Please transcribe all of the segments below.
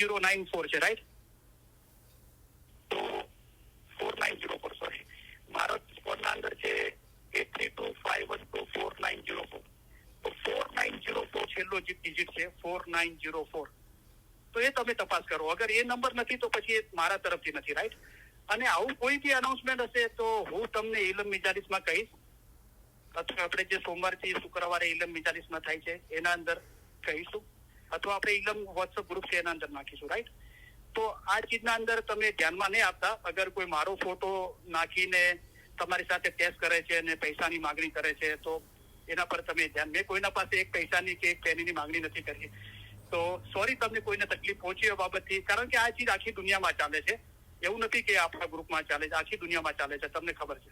4094 છે, રાઈટ? તો 4904, સોરી, મારો કોડના અંદર છે 8325124904. તો 4904 છેલ્લો જે ડિજિટ છે 4904. તો એ તમે તપાસ કરો. અગર એ નંબર નથી તો પછી એ મારા તરફથી નથી, રાઈટ? અને આવું કોઈ બી અનાઉન્સમેન્ટ હશે તો હું તમને ઇલમ મિજાલિસમાં કહીશ, અથવા આપણે જે સોમવારથી શુક્રવારે ઇલમ મિજાલિસમાં થાય છે એના અંદર કહીશું, અથવા આપણે ઇલમ વોટ્સઅપ ગ્રુપ છે એના અંદર નાખીશું, રાઈટ? તો આ ચીજના અંદર તમે ધ્યાનમાં નહીં આપતા. અગર કોઈ મારો ફોટો નાખીને તમારી સાથે ટેસ્ટ કરે છે અને પૈસાની માગણી કરે છે તો એના પર તમે ધ્યાન. મેં કોઈના પાસે એક પૈસાની કે એક પેનીની માગણી નથી કરી. તો સોરી તમને કોઈને તકલીફ પહોંચી એ બાબતથી, કારણ કે આ ચીજ આખી દુનિયામાં ચાલે છે. એવું નથી કે આપણા ગ્રુપમાં ચાલે છે, આખી દુનિયામાં ચાલે છે, તમને ખબર છે.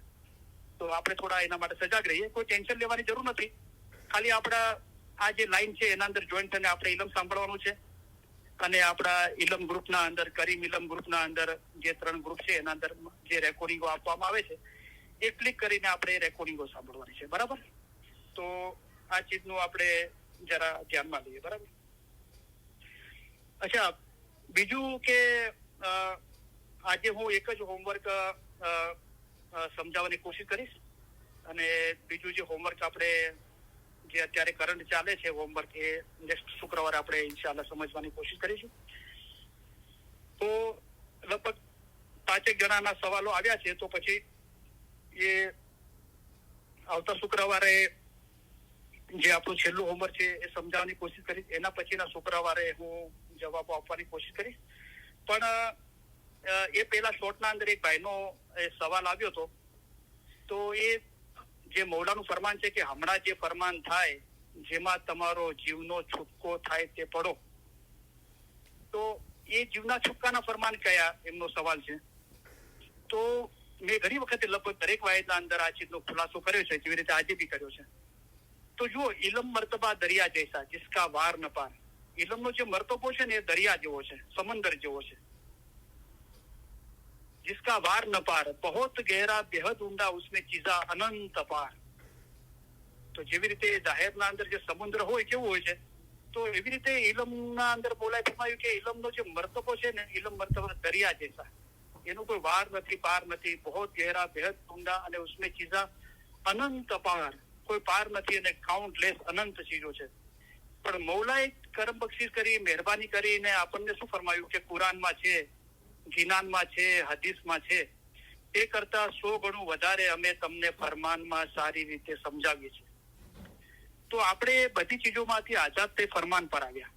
તો આપણે થોડા એના માટે સજાગ રહીએ. કોઈ ટેન્શન લેવાની જરૂર નથી. ખાલી આપણા આ જે લાઈન છે એના અંદર જોઈન થઈને આપણે ઇલમ સાંભળવાનું છે. અને આપણા ઇલમ ગ્રુપના અંદર, કરીમ ઇલમ ગ્રુપના અંદર જે 3 ગ્રુપ છે એના અંદર જે રેકોર્ડિંગો આપવામાં આવે છે એ ક્લિક કરીને આપણે રેકોર્ડિંગો સાંભળવાની છે, બરાબર? તો આ ચીજનું આપણે જરા ધ્યાનમાં લઈએ, બરાબર? અચ્છા, બીજું કે આજે હું એક જ હોમવર્ક સમજાવવાની કોશિશ કરીશ. અને બીજું જે હોમવર્ક આપણે જે અત્યારે કરંટ ચાલે છે હોમવર્ક, એ નેક્સ્ટ શુક્રવારે આપણે ઇન્શાલ્લાહ સમજવાની કોશિશ કરીશું. તો લગભગ 5 જણાના સવાલો આવ્યા છે, તો પછી એ આવતા શુક્રવારે જે આપણું છેલ્લું હોમવર્ક છે એ સમજાવવાની કોશિશ કરીશ. એના પછીના શુક્રવારે હું જવાબો આપવાની કોશિશ કરીશ. પણ એ પહેલા શોર્ટના અંદર એક ભાઈનો સવાલ આવ્યો હતો. તો એ જે મૌલાનું ફરમાન છે કે હમણાં જે ફરમાન થાય જેમાં તમારો જીવનો છૂટકો થાય તે પડો, તો એ જીવના છૂટકાના ફરમાન કયા, એમનો સવાલ છે. તો મેં ઘણી વખતે લગભગ દરેક વાયદના અંદર આ ચીજનો ખુલાસો કર્યો છે, જેવી રીતે આજે બી કર્યો છે. તો જુઓ, ઇલમ મર્તબા દરિયા જૈસા જિસકા વાર ન પાર. ઇલમનો જે મર્તબો છે ને એ દરિયા જેવો છે, સમંદર જેવો છે, जिसका वार न पार, बहुत गहरा बेहद ઊંડા उसमें चीजा अनंत पार. તો જેવી રીતે જાહેરના અંદર જે સમુદ્ર હોય કેવું હોય છે, તો એવી રીતે ઇલમના અંદર બોલાય ફરમાયું કે ઇલમનો જે મર્તબો છે ને, ઇલમ મર્તબા દરિયા જેસા, એનું કોઈ વાર નથી, પાર નથી. બહુ ગહેરા બેહદ ઊંડા, અને ઉસમે ચીજા અનંત પાર, કોઈ પાર નથી, અને કાઉન્ટલેસ અનંત ચીજો છે. પણ મૌલાએ કરમ બક્ષિસ કરી, મહેરબાની કરીને આપણને શું ફરમાયું કે કુરાનમાં છે, જીનાનમાં છે, હદીસમાં છે, એ કરતા 100 ગણું વધારે અમે તમને ફરમાનમાં સારી રીતે સમજાવીએ છીએ. તો આપણે બધી ચીજોમાંથી આઝાદ થઈ ફરમાન પર આવ્યા.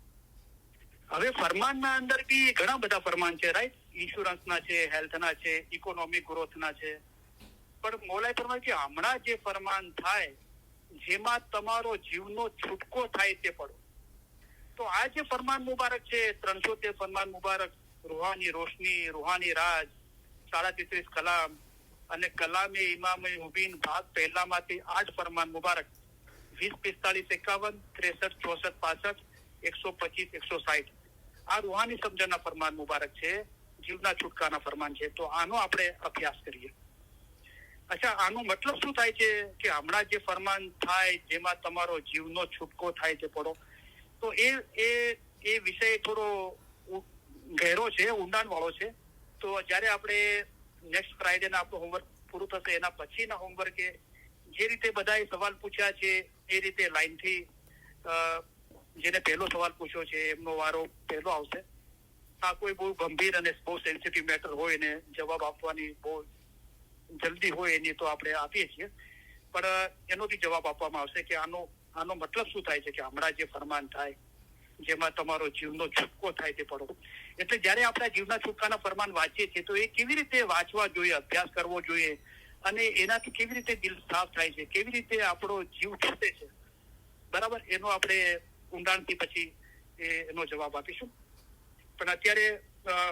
હવે ફરમાનના અંદર બી ઘણા બધા ફરમાન છે, રાઈટ? ઇન્સ્યોરન્સના છે, હેલ્થના છે, ઇકોનોમિક ગ્રોથના છે. પણ મૌલાએ ફરમાયું કે હમણાં જે ફરમાન થાય જેમાં તમારો જીવનો છૂટકો થાય તે પડો. તો આ જે ફરમાન મુબારક છે, 313 ફરમાન મુબારક, રૂહાની રોશની, રૂહાની રાજ, 33 કલામ અને કલામે ઇમામે મુબીન ભાગ પહેલામાંથી 8 ફરમાન મુબારક, 20, 45, 51, 63, 64, 65, 125, 160 આ રૂહાની સમજણના ફરમાન મુબારક છે, જીવના છૂટકાના ફરમાન છે. તો આનો આપણે અભ્યાસ કરીએ. અચ્છા, આનો મતલબ શું થાય છે કે હમણાં જે ફરમાન થાય જેમાં તમારો જીવનો છૂટકો થાય તે પડો? તો એ વિષય થોડો ગહેરો છે, ઊંડાણ વાળો છે. તો જયારે આપણે નેક્સ્ટ ફ્રાઈડેના આપણું હોમવર્ક પૂરું થશે એના પછીના હોમવર્કે જે રીતે બધાએ સવાલ પૂછ્યા છે એ રીતે લાઈનથી જેને પહેલો સવાલ પૂછ્યો છે એમનો વારો પહેલો આવશે. આ કોઈ બહુ ગંભીર અને બહુ સેન્સિટિવ મેટર હોય ને જવાબ આપવાની બહુ જલ્દી હોય એની તો આપણે આપીએ છીએ, પણ એનો બી જવાબ આપવામાં આવશે કે આનો મતલબ શું થાય છે કે હમણાં જે ફરમાન થાય જેમાં તમારો જીવનો છૂટકો થાય તે પડો. એટલે જયારે આપણે જીવના છૂટકાના ફરમાન વાંચીએ છીએ તો એ કેવી રીતે વાંચવા જોઈએ, અભ્યાસ કરવો જોઈએ, અને એનાથી કેવી રીતે દિલ સાફ થાય છે, કેવી રીતે આપણો જીવ છૂટે છે, બરાબર, એનો આપણે ઊંડાણથી પછી એનો જવાબ આપીશું. પણ અત્યારે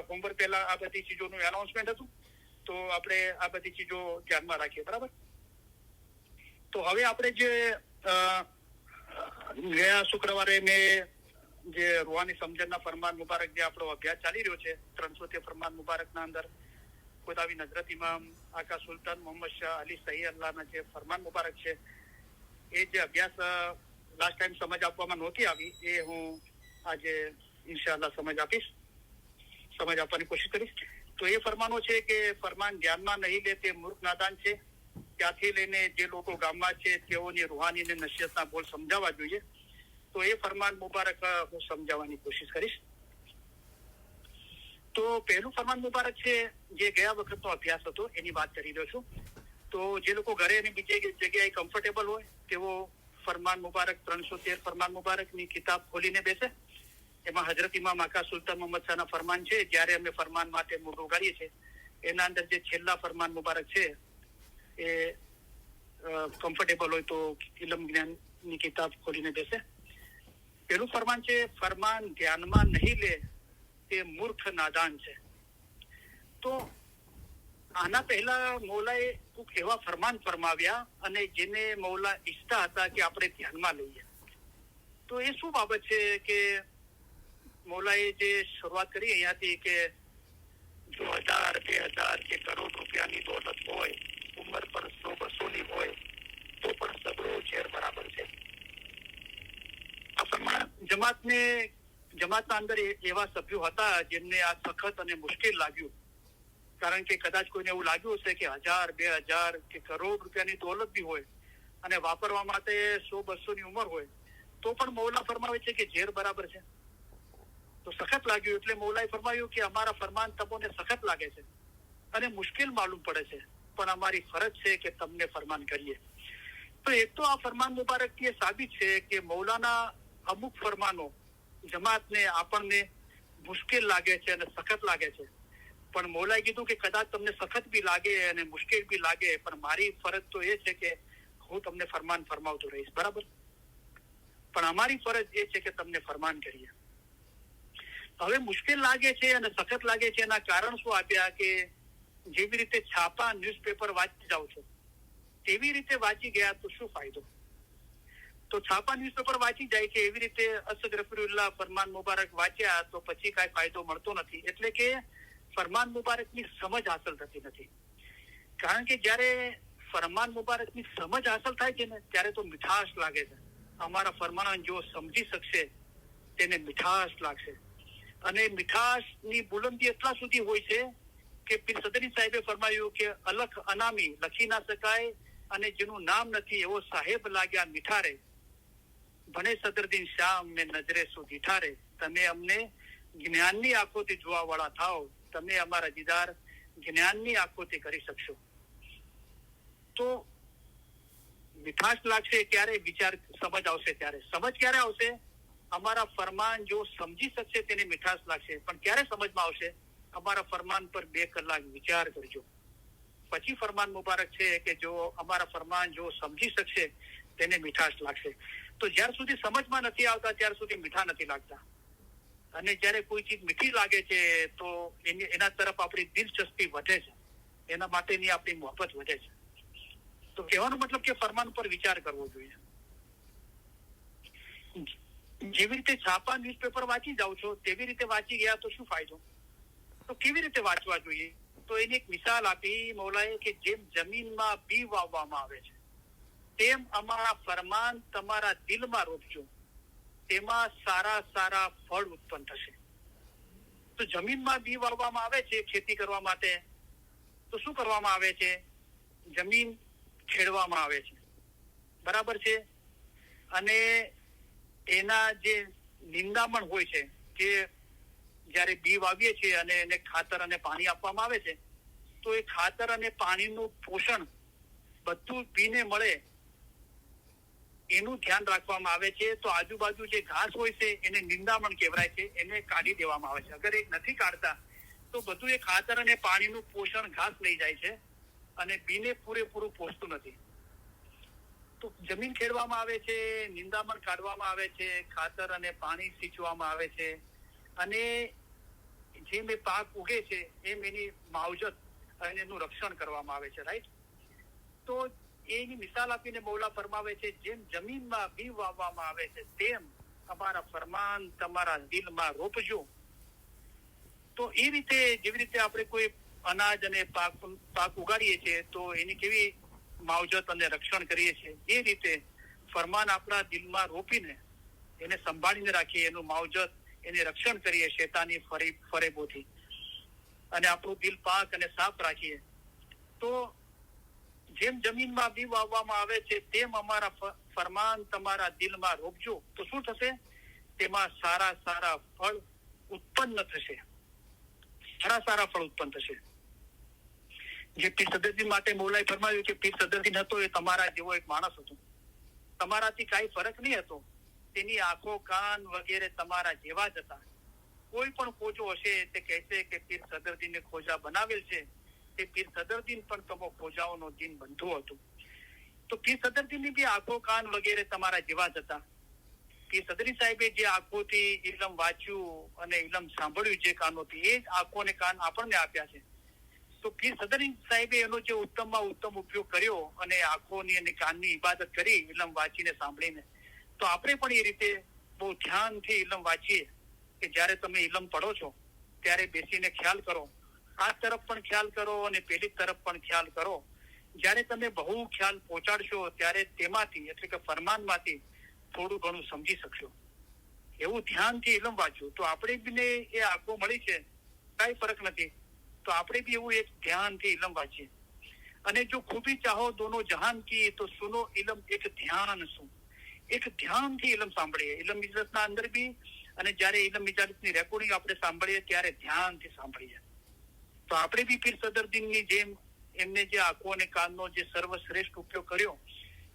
હોમવર્ક પહેલા આ બધી ચીજોનું એનાઉન્સમેન્ટ હતું, તો આપણે આ બધી ચીજો ધ્યાનમાં રાખીએ, બરાબર. તો હવે આપણે જે ગયા શુક્રવારે મેં જે રૂહાની સમજણના ફરમાન મુબારક જે આપણો અભ્યાસ ચાલી રહ્યો છે 313 ફરમાન મુબારકના અંદર ખુદાવી નજરત ઇમામ આકા સુલતાન મોહમ્મદ શાહ અલી સહી અલ્લાહના જે ફરમાન મુબારક છે એ જે અભ્યાસ લાસ્ટ ટાઈમ સમજ આપવામાં નહોતી આવી એ હું આજે ઇન્શાઅલ્લાહ સમજ આપીશ. સમજ આપવાની કોશિશ કરીશ. તો એ ફરમાનો છે કે ફરમાન ધ્યાનમાં નહીં લે તે મૂર્ખ નાદાન છે. ત્યાંથી લઈને જે લોકો ગામમાં છે તેઓની રૂહાની અને નસીહતના બોલ સમજાવવા જોઈએ. તો એ ફરમાન મુબારક હું સમજાવવાની કોશિશ કરીશ. તો પહેલું ફરમાન મુબારક છે જે ગયા વખતનો અભ્યાસ હતો એની વાત કરી રહ્યો છું. તો જે લોકો ઘરે અને બીજી જગ્યાએ કમ્ફર્ટેબલ હોય તેઓ ફરમાન મુબારક 313 ફરમાન મુબારકની કિતાબ ખોલીને બેસે. એમાં હજરત ઇમામ આકા સુલતાન મોહમ્મદ શાહના ફરમાન છે. જ્યારે અમે ફરમાન માટે મોઢ ઉગાડીએ છીએ એના અંદર જે છેલ્લા ફરમાન મુબારક છે એ કમ્ફર્ટેબલ હોય તો ઇલમ જ્ઞાનની કિતાબ ખોલીને બેસે. પેલું ફરમાન છે ફરમાન ધ્યાનમાં નહીં લે તે મૂર્ખ નાદાન છે. તો આના પહેલા મૌલાએ કોઈક એવા ફરમાન ફરમાવ્યા અને જેને મૌલા ઈચ્છતા હતા કે આપણે ધ્યાનમાં લઈએ. તો એ શું બાબત છે કે મૌલાએ જે શરૂઆત કરી અહીંયાથી કે જો 1000, 2000 કે કરોડ રૂપિયાની દોલત હોય, ઉંમર પર 100-200 હોય તો પણ સબરો ઝેર બરાબર છે. આ ફરમાન જમાતના અંદર એવા સભ્યો હતા જેમને આ સખત અને મુશ્કેલ લાગ્યું. કારણ કે કદાચ કોઈને એવું લાગ્યું હશે કે 1000, 2000 કે કરોડ રૂપિયાની દોલત બી હોય અને વાપરવા માટે 100-200 ની ઉંમર હોય તો પણ મૌલા ફરમાવે છે કે ઝેર બરાબર છે. તો સખત લાગ્યું એટલે મૌલાએ ફરમાવ્યું કે અમારા ફરમાન તમને સખત લાગે છે અને મુશ્કેલ માલુમ પડે છે, પણ અમારી ફરજ છે કે તમને ફરમાન કરીએ. તો એક તો આ ફરમાન મુબારકથી એ સાબિત છે કે મૌલાના અમુક ફરમાનો જમાતને આપણને મુશ્કેલ લાગે છે અને સખત લાગે છે. પણ મૌલાએ કીધું કે કદાચ તમને સખત બી લાગે અને મુશ્કેલ બી લાગે, પણ મારી ફરજ તો એ છે કે હું તમને ફરમાન ફરમાવતો રહીશ, બરાબર. પણ અમારી ફરજ એ છે કે તમને ફરમાન કરીએ. હવે મુશ્કેલ લાગે છે અને સખત લાગે છે એના કારણ શું આપ્યા કે જેવી રીતે છાપા ન્યૂઝપેપર વાંચી જાવ છો તેવી રીતે વાંચી ગયા તો શું ફાયદો? તો છાપા ન્યૂઝપેપર વાંચી જાય કે એવી રીતે અસગરફરુલ્લાહ ફરમાન મુબારક વાંચ્યા તો પછી કાંઈ ફાયદો મળતો નથી. એટલે કે ફરમાન મુબારકની સમજ હાંસલ થતી નથી. કારણ કે જયારે ફરમાન મુબારકની સમજ હાંસલ થાય છે ને ત્યારે તો મીઠાશ લાગે છે. અમારા ફરમાન જો સમજી શકશે તેને મીઠાશ લાગશે. અને મીઠાશની બુલંદી એટલા સુધી હોય છે કે પીર સદરી સાહેબે ફરમાયું કે અલખ અનામી લખી ના શકાય અને જેનું નામ નથી એવો સાહેબ લાગ્યા મીઠારે, ભણે સદરદીન શામ ને નજરે સુધી ઠારે. તમે અમને જ્ઞાનની આંખોથી જોવા વાળા થાવ, તમે અમારા દીદાર જ્ઞાનની આંખોથી કરી શકશો. તો મીઠાશ લાગશે ક્યારે? વિચાર સમજ આવશે ત્યારે. સમજ ક્યારે આવશે? અમારા ફરમાન જો સમજી શકશે તેને મીઠાશ લાગશે. પણ ક્યારે સમજમાં આવશે? અમારા ફરમાન પર 2 કલાક વિચાર કરજો, પછી ફરમાન મુબારક છે કે જો અમારા ફરમાન જો સમજી શકશે તેને મીઠાશ લાગશે. તો જ્યાર સુધી સમજમાં નથી આવતા ત્યાર સુધી મીઠા નથી લાગતા. અને જયારે કોઈ ચીજ મીઠી લાગે છે તો એના તરફ આપણી દિલચસ્પી વધે છે, એના માટેની આપણી મોહબ્બત વધે છે. તો કહેવાનો મતલબ કે ફરમાન પર વિચાર કરવો જોઈએ. જેવી રીતે છાપા ન્યૂઝપેપર વાંચી જાવ છો તેવી રીતે વાંચી ગયા તો શું ફાયદો? તો કેવી રીતે વાંચવા જોઈએ? તો એની એક મિસાલ આપી મૌલાએ કે જેમ જમીનમાં બી વાવવામાં આવે છે તેમ અમારા ફરમાન તમારા દિલમાં રોપજો, તેમાં સારા સારા ફળ ઉત્પન્ન થશે. તો જમીનમાં બી વાવવામાં આવે છે ખેતી કરવા માટે, તો શું કરવામાં આવે છે? જમીન ખેડવામાં આવે છે, બરાબર છે. અને એના જે નિંદામણ હોય છે કે જયારે બી વાવીએ છીએ અને એને ખાતર અને પાણી આપવામાં આવે છે તો એ ખાતર અને પાણીનું પોષણ બધું બીને મળે એનું ધ્યાન રાખવામાં આવે છે. તો આજુબાજુ જે ઘાસ હોય છે એને નિંદામણ કહેવાય છે, એને કાઢી દેવામાં આવે છે. અગર એ નથી કાઢતા તો બધું એ ખાતર અને પાણીનું પોષણ ઘાસ લઈ જાય છે અને બીને પૂરેપૂરું પોષતું નથી. તો જમીન ખેડવામાં આવે છે, નિંદામણ કાઢવામાં આવે છે, ખાતર અને પાણી સિંચવામાં આવે છે અને જેમ એ પાક ઉગે છે એમ એની માવજત અને એનું રક્ષણ કરવામાં આવે છે, રાઈટ. તો એની મિસાલ આપીને મૌલા ફરમાવે છે જેમ જમીનમાં બી વાવવામાં આવે છે તેમ અમારા ફરમાન તમારા દિલમાં રોપજો. તો એ રીતે જેવી રીતે આપણે કોઈ અનાજ અને પાક ઉગાડીએ છીએ તો એની કેવી માવજત અને રક્ષણ કરીએ છીએ, એ રીતે ફરમાન આપણા દિલમાં રોપીને એને સંભાળીને રાખીએ, એનું માવજત એને રક્ષણ કરીએ શેતાની ફરેબોથી. અને આપણું દિલ પાક અને સાફ રાખીએ તો જેમ જમીનમાં બી વાવવામાં આવે છે તેમ અમારા ફરમાન તમારા દિલમાં રોપજો તો શું થશે? તેમાં સારા સારા ફળ ઉત્પન્ન થશે. સારા ફળ ઉત્પન્ન થશે. જે પીર સદરદીન માટે મૌલાએ ફરમાવ્યું કે પીર સદરદીન હતો એ તમારા જેવો એક માણસ હતો. તમારાથી કાંઈ ફરક નહીં હતો. તેની આંખો કાન વગેરે તમારા જેવા જ હતા. કોઈ પણ ખોજો હશે તે કહેશે કે પીર સદરદીને ખોજા બનાવેલ છે. તે પીર સદરદીન પણ તમો ખોજાઓનો દિન બનતું હતું. તો પીર સદરદીનની બી આંખો કાન વગેરે તમારા જેવા જ હતા. પીર સદરી સાહેબે જે આંખોથી ઇલમ વાંચ્યું અને ઇલમ સાંભળ્યું જે કાનોથી એ જ આંખો અને કાન આપણને આપ્યા છે. તો પીર સદરી સાહેબે એનો જે ઉત્તમમાં ઉત્તમ ઉપયોગ કર્યો અને આંખોની અને કાનની ઇબાદત કરી ઇલમ વાંચીને સાંભળીને, તો આપણે પણ એ રીતે બહુ ધ્યાનથી ઇલમ વાંચીએ કે જ્યારે તમે ઇલમ પડો છો ત્યારે બેસીને ખ્યાલ કરો, આ તરફ પણ ખ્યાલ કરો અને પેલી તરફ પણ ખ્યાલ કરો. જ્યારે તમે બહુ ખ્યાલ પહોંચાડશો ત્યારે તેમાંથી એટલે કે ફરમાનમાંથી થોડું ઘણું સમજી શકશો. એવું ધ્યાનથી ઇલમ વાંચવું. તો આપણે બીને એ આંખો મળી છે, કાંઈ ફરક નથી, તો આપણે બી એવું એક ધ્યાનથી ઇલમ વાંચીએ. અને જો ખૂબી ચાહો દોનો જહાન કી તો સુનો ઇલમ એક ધ્યાન શું. એક ધ્યાનથી ઇલમ સાંભળીએ. ઇલમ ઇજલસના અંદર બી અને જ્યારે ઇલમ ઇજાલતની રેકોર્ડિંગ આપણે સાંભળીએ ત્યારે ધ્યાનથી સાંભળીએ. તો આપણે બી પીર સદરદીનની જેમ એમને જે આંખો અને કાનનો જે સર્વશ્રેષ્ઠ ઉપયોગ કર્યો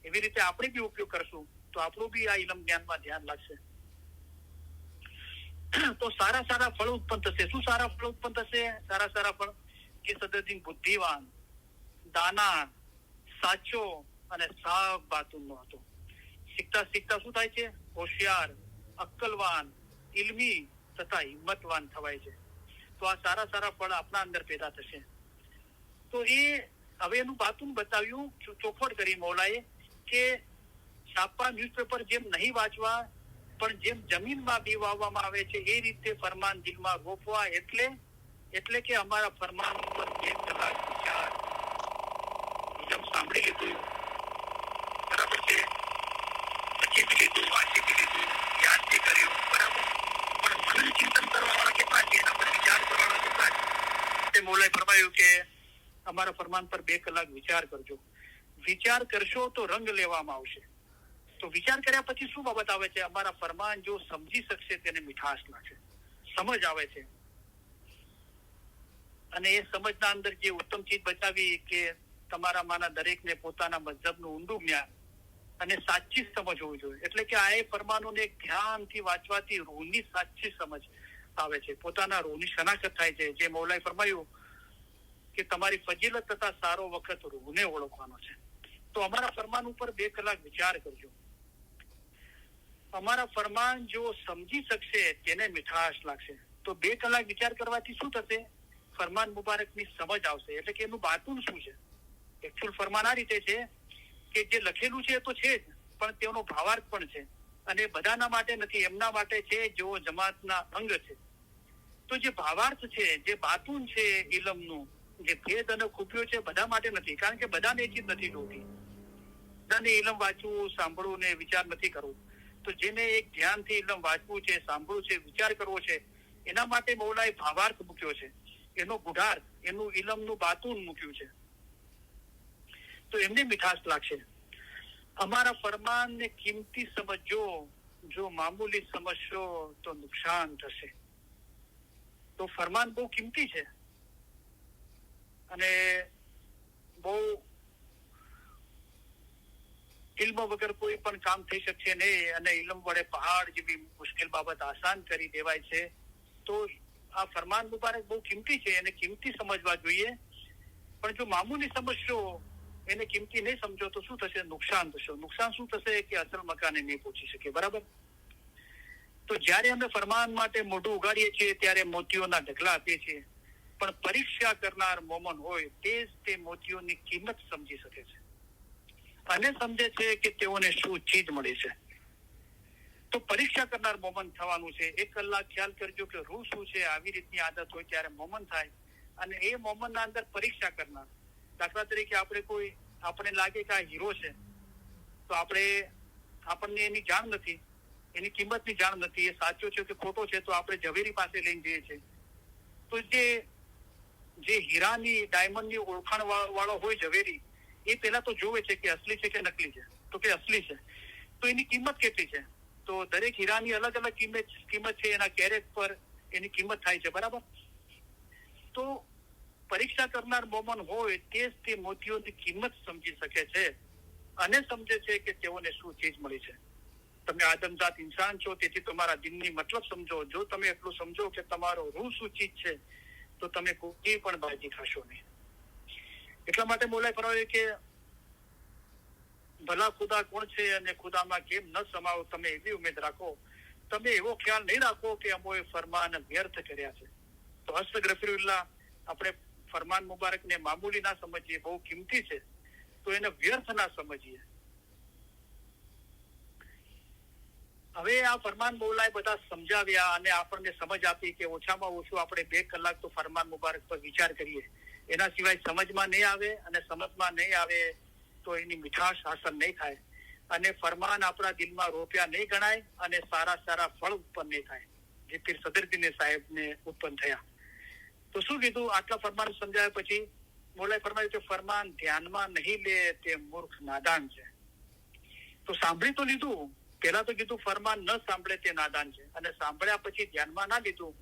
એવી રીતે આપણે બી ઉપયોગ કરશું તો આપણું બી આ ઇલમ જ્ઞાનમાં ધ્યાન લાગશે. તો સારા ફળ ઉત્પન્ન થશે. શું સારા ફળ ઉત્પન્ન થશે? સારા ફળ કે સદરદીન બુદ્ધિવાન, દાના, સાચો અને સાફ બાતુનનો હતો. શીખતા શું થાય છે? હોશિયાર, અક્કલવાન, ઇલ્મી તથા હિંમતવાન થવાય છે. તો આ સારા ફળ આપણા અંદર પેદા થશે. તો એ હવે એનું બાતુન બતાવ્યું, ચોખવટ કરી મૌલાએ કે છાપા ન્યૂઝપેપર જેમ નહીં વાંચવા પણ જેમ જમીનમાં બી વાવવામાં આવે છે એ રીતે ફરમાન દિલમાં રોપવા. એટલે કે અમારા ફરમાન ઉપર એક કલાક વિચાર સાંભળી લીધું, બરાબર છે, પછી લીધું, વાંચી લીધું, યાદ બી કર્યું, બરાબર, પણ મનન ચિંતન કરવાવાળા કેટલા છે, એના પર વિચાર કરવાવાળા કેટલા છે? તે મૌલાએ ફરમાયું કે અમારા ફરમાન પર 2 કલાક વિચાર કરજો. વિચાર કરશો તો રંગ લેવામાં આવશે. તો વિચાર કર્યા પછી શું બાબત આવે છે? અમારા ફરમાન જો સમજી શકશે તેને મીઠાશ લાગશે, સમજ આવે છે. અને એ સમજના અંદર જે ઉત્તમ ચીજ બતાવી કે તમારામાંના દરેકને પોતાના મઝહબનું ઊંડું જ્ઞાન અને સાચી સમજ હોવી જોઈએ. એટલે કે આ એ ફરમાનોને ધ્યાનથી વાંચવાથી રૂહની સાચી સમજ આવે છે, પોતાના રૂહની શનાખત થાય છે. જે મૌલાએ ફરમાયું કે તમારી ફજીલત તથા સારો વખત રૂહને ઓળખવાનો છે. તો અમારા ફરમાન ઉપર 2 કલાક વિચાર કરજો. અમારા ફરમાન જો સમજી શકશે તેને મીઠાશ લાગશે. તો 2 કલાક વિચાર કરવાથી શું થશે? ફરમાન મુબારકની સમજ આવશે. એટલે કે એનું બાતુન શું છે? એકચ્યુઅલ ફરમાન આ રીતે છે કે જે લખેલું છે એ તો છે જ, પણ તેનો ભાવાર્થ પણ છે. અને બધાના માટે નથી, એમના માટે છે જેઓ જમાતના અંગ છે. તો જે ભાવાર્થ છે, જે બાતુન છે ઇલમનું, જે ભેદ અને ખૂબીઓ છે, બધા માટે નથી. કારણ કે બધાને એ ચીજ નથી જોતી. બધાને ઇલમ વાંચવું, સાંભળવું ને વિચાર નથી કરવું. તો જેને એક ધ્યાનથી ઇલમ વાંચવું છે, સાંભળવું છે, વિચાર કરવો છે, એના માટે મૌલાએ ભાવાર્થ મૂક્યો છે, એનો ગુઢાર્થ, એનું ઇલમનું બાતુન મૂક્યું છે. તો એમને મીઠાશ લાગશે. અમારા ફરમાનને કિંમતી સમજો, જો મામૂલી સમજશો તો નુકસાન થશે. તો ફરમાન બહુ કિંમતી છે અને બહુ ઇલ્મ વગર કોઈ પણ કામ થઈ શકશે નહીં. અને ઇલ્મ વડે પહાડ જેવી મુશ્કેલ બાબત આસાન કરી દેવાય છે. તો આ ફરમાન મુબારક બહુ કિંમતી છે, એને કિંમતી સમજવા જોઈએ. પણ જો મામૂલી સમજશો, એને કિંમતી નહીં સમજો તો શું થશે? નુકસાન થશે. નુકસાન શું થશે? કે અસલ મકાને નહીં પહોંચી શકે. બરાબર. તો જ્યારે અમે ફરમાન માટે મોઢું ઉગાડીએ છીએ ત્યારે મોતીઓના ઢગલા આપીએ છીએ, પણ પરીક્ષા કરનાર મોમન હોય તે જ તે મોતીઓની કિંમત સમજી શકે છે અને સમજે છે કે તેઓને શું ચીજ મળી છે. તો પરીક્ષા કરનાર મોમન થવાનું છે. 1 કલાક ખ્યાલ કરજો કે રૂહ શું છે. આવી રીતની આદત હોય ત્યારે મોમન થાય. અને એ મોમનના અંદર પરીક્ષા કરનાર, દાખલા તરીકે આપણે લાગે કે આ હીરો છે, તો આપણને એની જાણ નથી, એની કિંમતની જાણ નથી, એ સાચો છે કે ખોટો છે, તો આપણે ઝવેરી પાસે લઈને જઈએ છીએ. તો જે જે હીરાની ડાયમંડની ઓળખાણ વાળો હોય ઝવેરી, એ પેલા તો જોવે છે કે અસલી છે કે નકલી છે. તો કે અસલી છે, તો એની કિંમત કેટલી છે? તો દરેક હીરાની અલગ અલગ કિંમત છે, એના કેરેટ પર એની કિંમત થાય છે, બરાબર? તો પરીક્ષા કરનાર મોમન હોય તે મોતીઓની કિંમત સમજી શકે છે અને સમજે છે કે તેઓને શું ચીજ મળી છે. તમે આદમજાત ઇન્સાન છો, તેથી તમારા દિનની મતલબ સમજો. જો તમે એટલું સમજો કે તમારો રૂહ શું ચીજ છે, તો તમે કોઈ પણ બાજી ખાશો નહીં. એટલા માટે મોલાએ ફરમાવ્યું કે ભલા ખુદા કોણ છે અને ખુદામાં કેમ ન સમાવો, તમે એવી ઉમેદ રાખો. તમે એવો ખ્યાલ નહીં રાખો કે અમોએ ફરમાન વ્યર્થ કર્યા છે. તો અસ્તગફિરુલ્લાહ, આપણે ફરમાન મુબારકને મામૂલી ના સમજીએ, બહુ કિંમતી છે, તો એને વ્યર્થ ના સમજીએ. હવે આ ફરમાન મૌલાએ બધા સમજાવ્યા અને આપણને સમજ આપી કે ઓછામાં ઓછું આપણે 2 કલાક તો ફરમાન મુબારક પર વિચાર કરીએ. એના સિવાય સમજમાં નહીં આવે, અને સમજમાં નહીં આવે તો એની મીઠાશ હાસલ નહીં થાય, અને ફરમાન આપણા દિલમાં રોપ્યા નહીં ગણાય, અને સારા ફળ ઉત્પન્ન નહીં થાય, જે પીર સદરુદ્દીન સાહેબને ઉત્પન્ન થયા. તો શું કીધું? આટલા ફરમાન સમજાયા પછી મૌલાએ ફરમાવ્યું કે ફરમાન ધ્યાનમાં નહીં લે તે મૂર્ખ નાદાન છે. તો સાંભળી તો લીધું, પેલા તો કીધું ફરમાન ન સાંભળે તે નાદાન છે, અને સાંભળ્યા પછી ધ્યાનમાં ના લીધું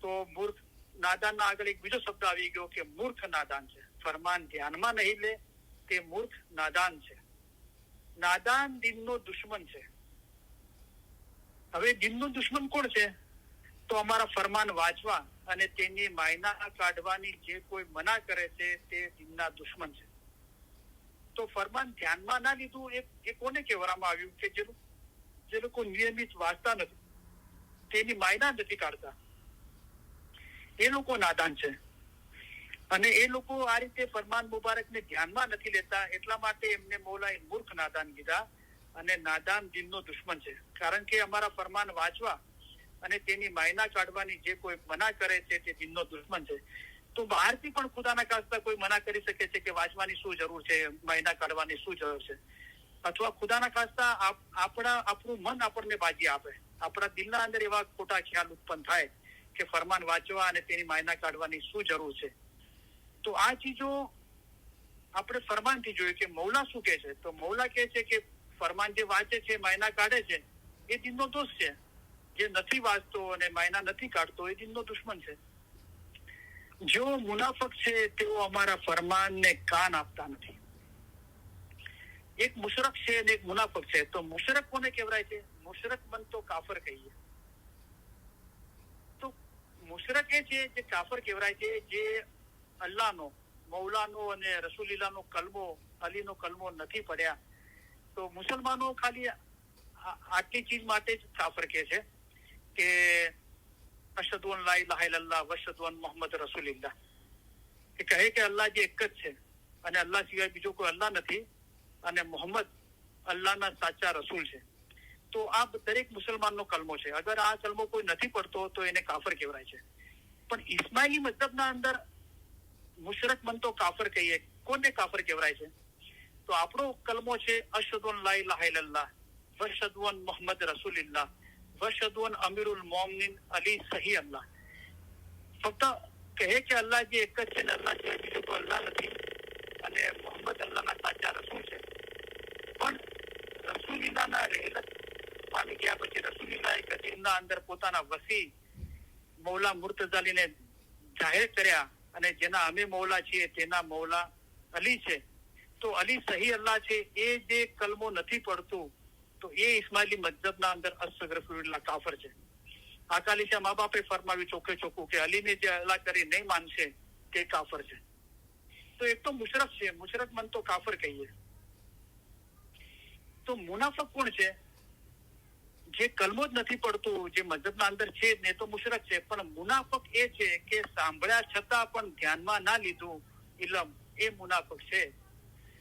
તો મૂર્ખ નાદાન ના આગળ એક બીજો શબ્દ આવી ગયો કે મૂર્ખ નાદાન છે. ફરમાન ધ્યાનમાં નહીં લે તે મૂર્ખ નાદાન છે. નાદાન દિનનો દુશ્મન છે. હવે દિનનો દુશ્મન કોણ છે? તો અમારા ફરમાન વાંચવા અને તેની માયના કાઢવાની જે કોઈ મના કરે છે તે દિનના દુશ્મન છે. તો ફરમાન ધ્યાનમાં ના લીધું એ કોને કહેવામાં આવ્યું? કે જે લોકો નિયમિત વાંચતા નથી, તેની માયના નથી કાઢતા, એ લોકો નાદાન છે. અને એ લોકો આ રીતે ફરમાન મુબારકને ધ્યાનમાં નથી લેતા, એટલા માટે એમને મૌલાએ મૂર્ખ નાદાન કીધા, અને નાદાન દિનનો દુશ્મન છે. કારણ કે અમારા ફરમાન વાંચવા અને તેની માયના કાઢવાની જે કોઈ મના કરે છે તે દિનનો દુશ્મન છે. તો બહારથી પણ ખુદાના ખાસ્તા કોઈ મના કરી શકે છે કે વાંચવાની શું જરૂર છે, માયના કાઢવાની શું જરૂર છે, અથવા ખુદાના ખાસ્તા આપણું મન આપણને બાજી આપે, આપણા દિલના અંદર એવા ખોટા ખ્યાલ ઉત્પન્ન થાય કે ફરમાન વાંચવા અને તેની માયના કાઢવાની શું જરૂર છે. તો આ ચીજો આપણે ફરમાનથી જોયું કે મૌલા શું કહે છે. તો મૌલા કહે છે કે ફરમાન જે વાંચે છે, માયના કાઢે છે, એ દિનનો દોષ છે. જે નથી વાંચતો અને માયના નથી કાઢતો એ દિનનો દુશ્મન છે. જો મુનાફક છે તેઓ અમારા ફરમાનને કાન આપતા નથી. એક મુશરક છે અને એક મુનાફક છે. તો મુશરક કોને કહેવાય છે? મુશરક મન તો કાફર કહીએ. તો મુશરક એ છે જે કાફર કહેવાય છે, જે અલ્લાહનો, મૌલાનો અને રસૂલિલ્લાહનો કલમો, અલીનો કલમો નથી પડ્યા. તો મુસલમાનો ખાલી આટલી ચીજ માટે જ કાફર કહે છે કે અશહદુ અન લા ઇલાહા ઇલ્લલ્લાહ વ અશહદુ અન મુહમ્મદ રસૂલુલ્લાહ, કે કહે કે અલ્લાહ જે એક જ છે અને અલ્લાહ સિવાય બીજો કોઈ અલ્લાહ નથી, અને મોહમ્મદ અલ્લાહના સાચા રસૂલ છે. તો આ દરેક મુસલમાનનો કલમો છે. અગર આ કલમો કોઈ નથી પડતો તો એને કાફર કહેવાય છે. પણ ઇસ્માઇલી મતલબના અંદર મુશરક મન તો કાફર કહીએ. કોને કાફર કહેવાય છે? તો આપણો કલમો છે અશહદુ અન લા ઇલાહા ઇલ્લલ્લાહ વ અશહદુ અન મુહમ્મદ રસૂલુલ્લાહ વ અશહદુ અન અમીરુલ મોમિનીન અલી સહી અલ્લાહ. ફક્ત કહે કે અલ્લાહ જે એક જ છે, અલ્લાહ જે બીજો કોઈ અલ્લાહ નથી, અને મોહમ્મદ અલ્લાહના સાચા રસૂલ છે. પણ રસૂલિલ્લાહના રહેલત પામી ગયા પછી રસૂલિલ્લાહ એક દિનના અંદર પોતાના વસી મૌલા મુર્તઝાલીને જાહેર કર્યા, અને જેના અમે મૌલા છીએ તેના મૌલા અલી છે. તો અલી સહી અલ્લાહ છે. એ જે કલમો નથી પડતું તો એ ઇસ્માઇલી મજહબના અંદર અસ્તગફિરુલ્લાહ કાફર છે. અકાલીશા મા બાપે ફરમાવ્યું ચોખ્ખે ચોખ્ખું કે અલીને જે અલ્લાહ કરી નહીં માનશે તે કાફર છે. તો એક તો મુશરક છે, મુશરક મન તો કાફર કહીએ. તો મુનાફક કોણ છે? જે કલમો જ નથી પડતું, જે મજહબના અંદર છે ને, તો મુશરક છે. પણ મુનાફક એ છે કે સાંભળ્યા છતાં પણ ધ્યાનમાં ના લીધું ઇલમ, એ મુનાફક છે.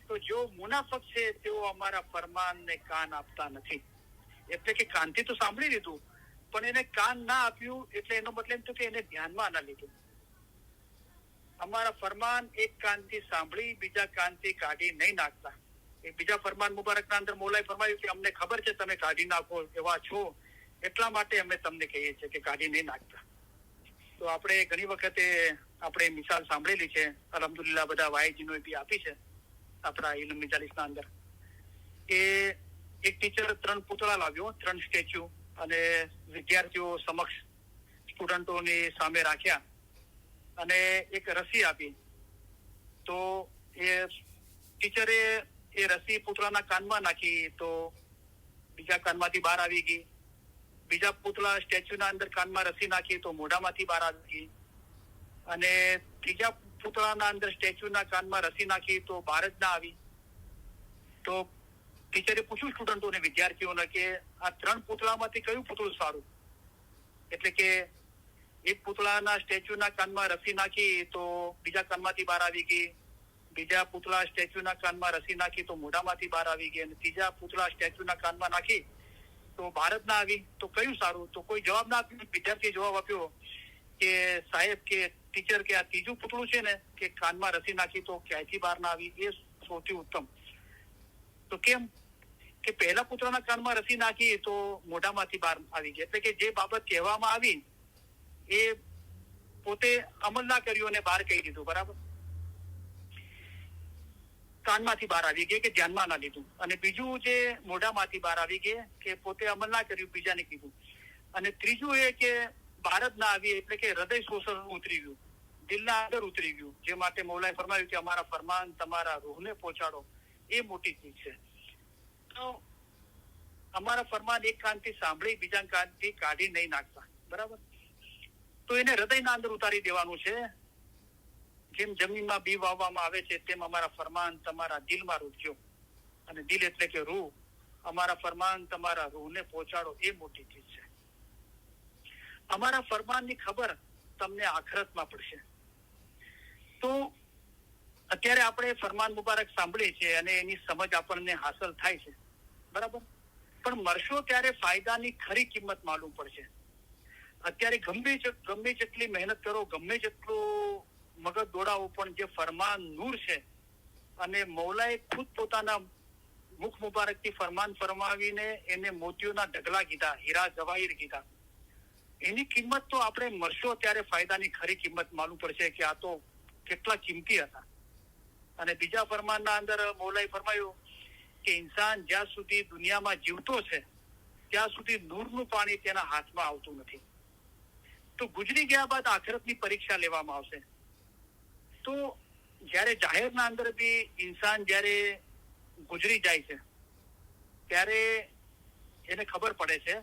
તો જો મુનાફક છે તેઓ અમારા ફરમાનને કાન આપતા નથી. એટલે કે કાનથી તો સાંભળી લીધું, પણ એને કાન ના આપ્યું, એટલે એનો મતલબ તો કે એને ધ્યાનમાં ના લીધું. અમારા ફરમાન એક કાનથી સાંભળી બીજા કાનથી કાઢી નહીં નાખતા. એ બીજા ફરમાન મુબારકના અંદર મૌલાએ ફરમાયું કે અમને ખબર છે તમે કાઢી નાખો એવા છો, એટલા માટે અમે તમને કહીએ છીએ કે કાઢી નહીં નાખતા. તો આપણે ઘણી વખતે આપણે મિસાલ સાંભળેલી છે, અલહમદુલિલ્લાહ બધા વાયજીનો બી આપી છે આપણા ઇલમ મિજાલિસના અંદર, કે એક ટીચર 3 પૂતળા લાવ્યો, 3 સ્ટેચ્યુ, અને વિદ્યાર્થીઓ સમક્ષ સ્ટુડન્ટોની સામે રાખ્યા અને એક રસી આપી. તો એ ટીચરે એ રસી પૂતળાના કાનમાં નાખી તો બીજા કાનમાંથી બહાર આવી ગઈ. બીજા પૂતળા સ્ટેચ્યુના અંદર કાનમાં રસી નાખી તો મોઢામાંથી બહાર આવી ગઈ. અને ત્રીજા પૂતળાના અંદર સ્ટેચ્યુના કાનમાં રસી નાખી તો બહાર જ ના આવી. તો ટીચરે પૂછ્યું સ્ટુડન્ટોને, વિદ્યાર્થીઓને, કે આ 3 પૂતળામાંથી કયું પૂતળું સારું? એટલે કે એક પૂતળાના સ્ટેચ્યુના કાનમાં રસી નાખી તો બીજા કાનમાંથી બહાર આવી ગઈ, બીજા પૂતળા સ્ટેચ્યુના કાનમાં રસી નાખી તો મોઢામાંથી બહાર આવી ગઈ, અને ત્રીજા પૂતળા સ્ટેચ્યુના કાનમાં નાખી તો બહાર જ ના આવી. તો કયું સારું? તો કોઈ જવાબ ના આપ્યો. વિદ્યાર્થીએ જવાબ આપ્યો કે સાહેબ, કે ટીચર, કે આ ત્રીજું પૂતળું છે ને, કે કાનમાં રસી નાખી તો ક્યાંયથી બહાર ના આવી, એ સૌથી ઉત્તમ. તો કેમ? કે પહેલા પૂતળાના કાનમાં રસી નાખી તો મોઢામાંથી બહાર આવી ગઈ. એટલે કે જે બાબત કહેવામાં આવી એ પોતે અમલ ના કર્યું અને બહાર કહી દીધું. બરાબર, કાનમાંથી બહાર આવી ગઈ કે ધ્યાનમાં ના લીધું. અને બીજું જે મોઢામાંથી બહાર આવી ગઈ કે પોતે અમલ ના કર્યું, બીજાને કીધું. અને ત્રીજું એ કે બહાર જ ના આવી, એટલે કે હૃદય શોષણ ઉતરી ગયું, દિલના અંદર ઉતરી ગયું. જે માટે મૌલાએ ફરમાવ્યું કે અમારા ફરમાન તમારા રૂહને પહોંચાડો, એ મોટી ચીજ છે. તો અમારા ફરમાન એક કાનથી સાંભળી બીજા કાનથી કાઢી નહીં નાખતા. બરાબર, તો એને હૃદયના અંદર ઉતારી દેવાનું છે. જેમ જમીનમાં બી વાવવામાં આવે છે તેમ અમારા ફરમાન તમારા દિલમાં રૂપજો. અને દિલ એટલે કે રૂહ. અમારા ફરમાન તમારા રૂહને પહોંચાડો, એ મોટી ચીજ છે. અમારા ફરમાનની ખબર તમને આખરતમાં પડશે. તો અત્યારે આપણે ફરમાન મુબારક સાંભળીએ છીએ અને એની સમજ આપણને હાંસલ થાય છે. બરાબર, પણ મરશો ત્યારે ફાયદાની ખરી કિંમત માલુમ પડશે. અત્યારે ગમે જેટલી મહેનત કરો, ગમે જેટલું મગજ દોડાવો, પણ જે ફરમાન નૂર છે, અને મૌલાએ ખુદ પોતાના મુખ મુબારકથી ફરમાન ફરમાવીને એને મોતીઓના ઢગલા કીધા, હીરા જવાહીર કીધા. એની કિંમત તો આપણે મરશો ત્યારે ફાયદાની ખરી કિંમત માલુમ પડશે કે આ તો કેટલા કિંમતી હતા. અને બીજા ફરમાનના અંદર મૌલાએ ફરમાયું કે ઇન્સાન જ્યાં સુધી દુનિયામાં જીવતો છે ત્યાં સુધી નૂરનું પાણી તેના હાથમાં આવતું નથી. તો ગુજરી ગયા બાદ આખરતની પરીક્ષા લેવામાં આવશે. તો જયારે જાહેરના અંદર બી ઇન્સાન જયારે ગુજરી જાય છે ત્યારે એને ખબર પડે છે.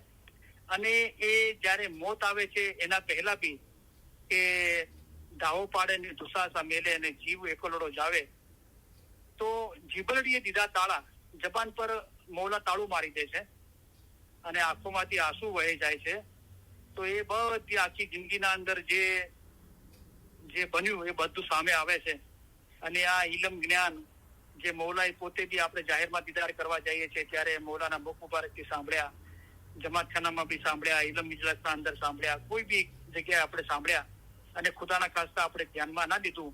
અને એ જયારે મોત આવે છે એના પહેલા બી કે દાવો પાડે ને દુસાસા મેલે અને જીવ એકલડો જાવે, તો જીબરડીએ દીધા તાળા, જબાન પર મૌલા તાળું મારી દે છે અને આંખોમાંથી આંસુ વહી જાય છે. તો એ બધી આખી જિંદગીના અંદર જે બન્યું એ બધું સામે આવે છે. અને આ ઇલમ જ્ઞાન જે મૌલાએ પોતે બી આપણે જાહેરમાં દીદાર કરવા જઈએ છીએ ત્યારે મૌલાના મુખ મુબારકથી સાંભળ્યા, જમાતખાનામાં બી સાંભળ્યા, ઇલમ મિજલસના અંદર સાંભળ્યા, કોઈ બી જગ્યાએ આપણે સાંભળ્યા અને ખુદાના ખાસ્તા આપણે ધ્યાનમાં ના લીધું.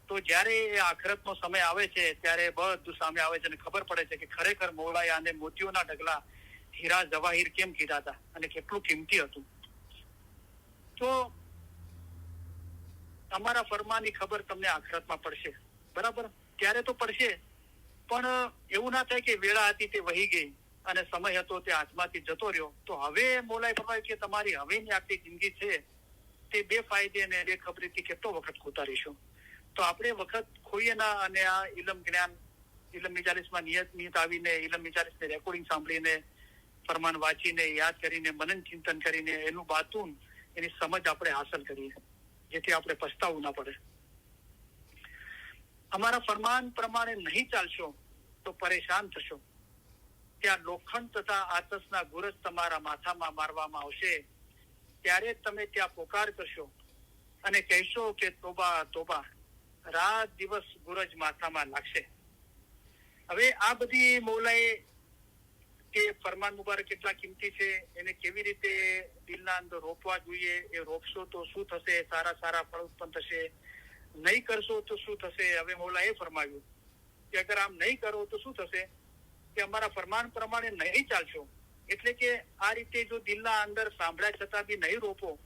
તો જયારે એ આખરતનો સમય આવે છે ત્યારે બધું સામે આવે છે અને ખબર પડે છે કે ખરેખર મૌલાએ આને મોતીઓના ઢગલા, હીરા જવાહીર કેમ કીધા હતા અને કેટલું કિંમતી હતું. તો અમારા ફરમાનની ખબર તમને આખરતમાં પડશે. બરાબર, ત્યારે તો પડશે, પણ એવું ના થાય કે વેળા હતી તે વહી ગઈ અને સમય હતો તે હાથમાંથી જતો રહ્યો. તો હવે મૌલાએ ફરમાવ્યું કે તમારી હવેની આખી જિંદગી છે તે બેફાયદે અને બેખબરીથી કેટલો વખત ખોતારીશું. તો આપણે વખત ખોઈએ ના અને આ ઇલમ જ્ઞાન, ઇલમ મિજાલિસમાં નિયત આવીને, ઇલમ મિજાલિસને રેકોર્ડિંગ સાંભળીને, ફરમાન વાંચીને, યાદ કરીને, મનન ચિંતન કરીને એનું બાતુન, એની સમજ આપણે હાંસલ કરીએ, જેથી આપણે પસ્તાવું ના પડે. અમારા ફરમાન પ્રમાણે નહીં ચાલશો તો પરેશાન થશો. ત્યાં લોખંડ તથા આતશના ગુરજ તમારા માથામાં મારવામાં આવશે. ત્યારે તમે ત્યાં પોકાર કરશો અને કહેશો કે તોબા તોબા, રાત દિવસ ગુરજ માથામાં લાગશે. હવે આ બધી મૌલાએ કે ફરમાન મુબારક કેટલા કિંમતી છે, એને કેવી રીતે દિલના અંદર રોપવા જોઈએ, એ રોપશો તો શું થશે, સારા ફળ ઉત્પન્ન થશે, નહીં કરશો તો શું થશે. હવે મૌલા એ ફરમાવ્યું કે અગર આમ નહીં કરો તો શું થશે, કે અમારા ફરમાન પ્રમાણે નહીં ચાલશો, એટલે કે આ રીતે જો દિલના અંદર સાંભળ્યા છતાં બી નહીં રોપો,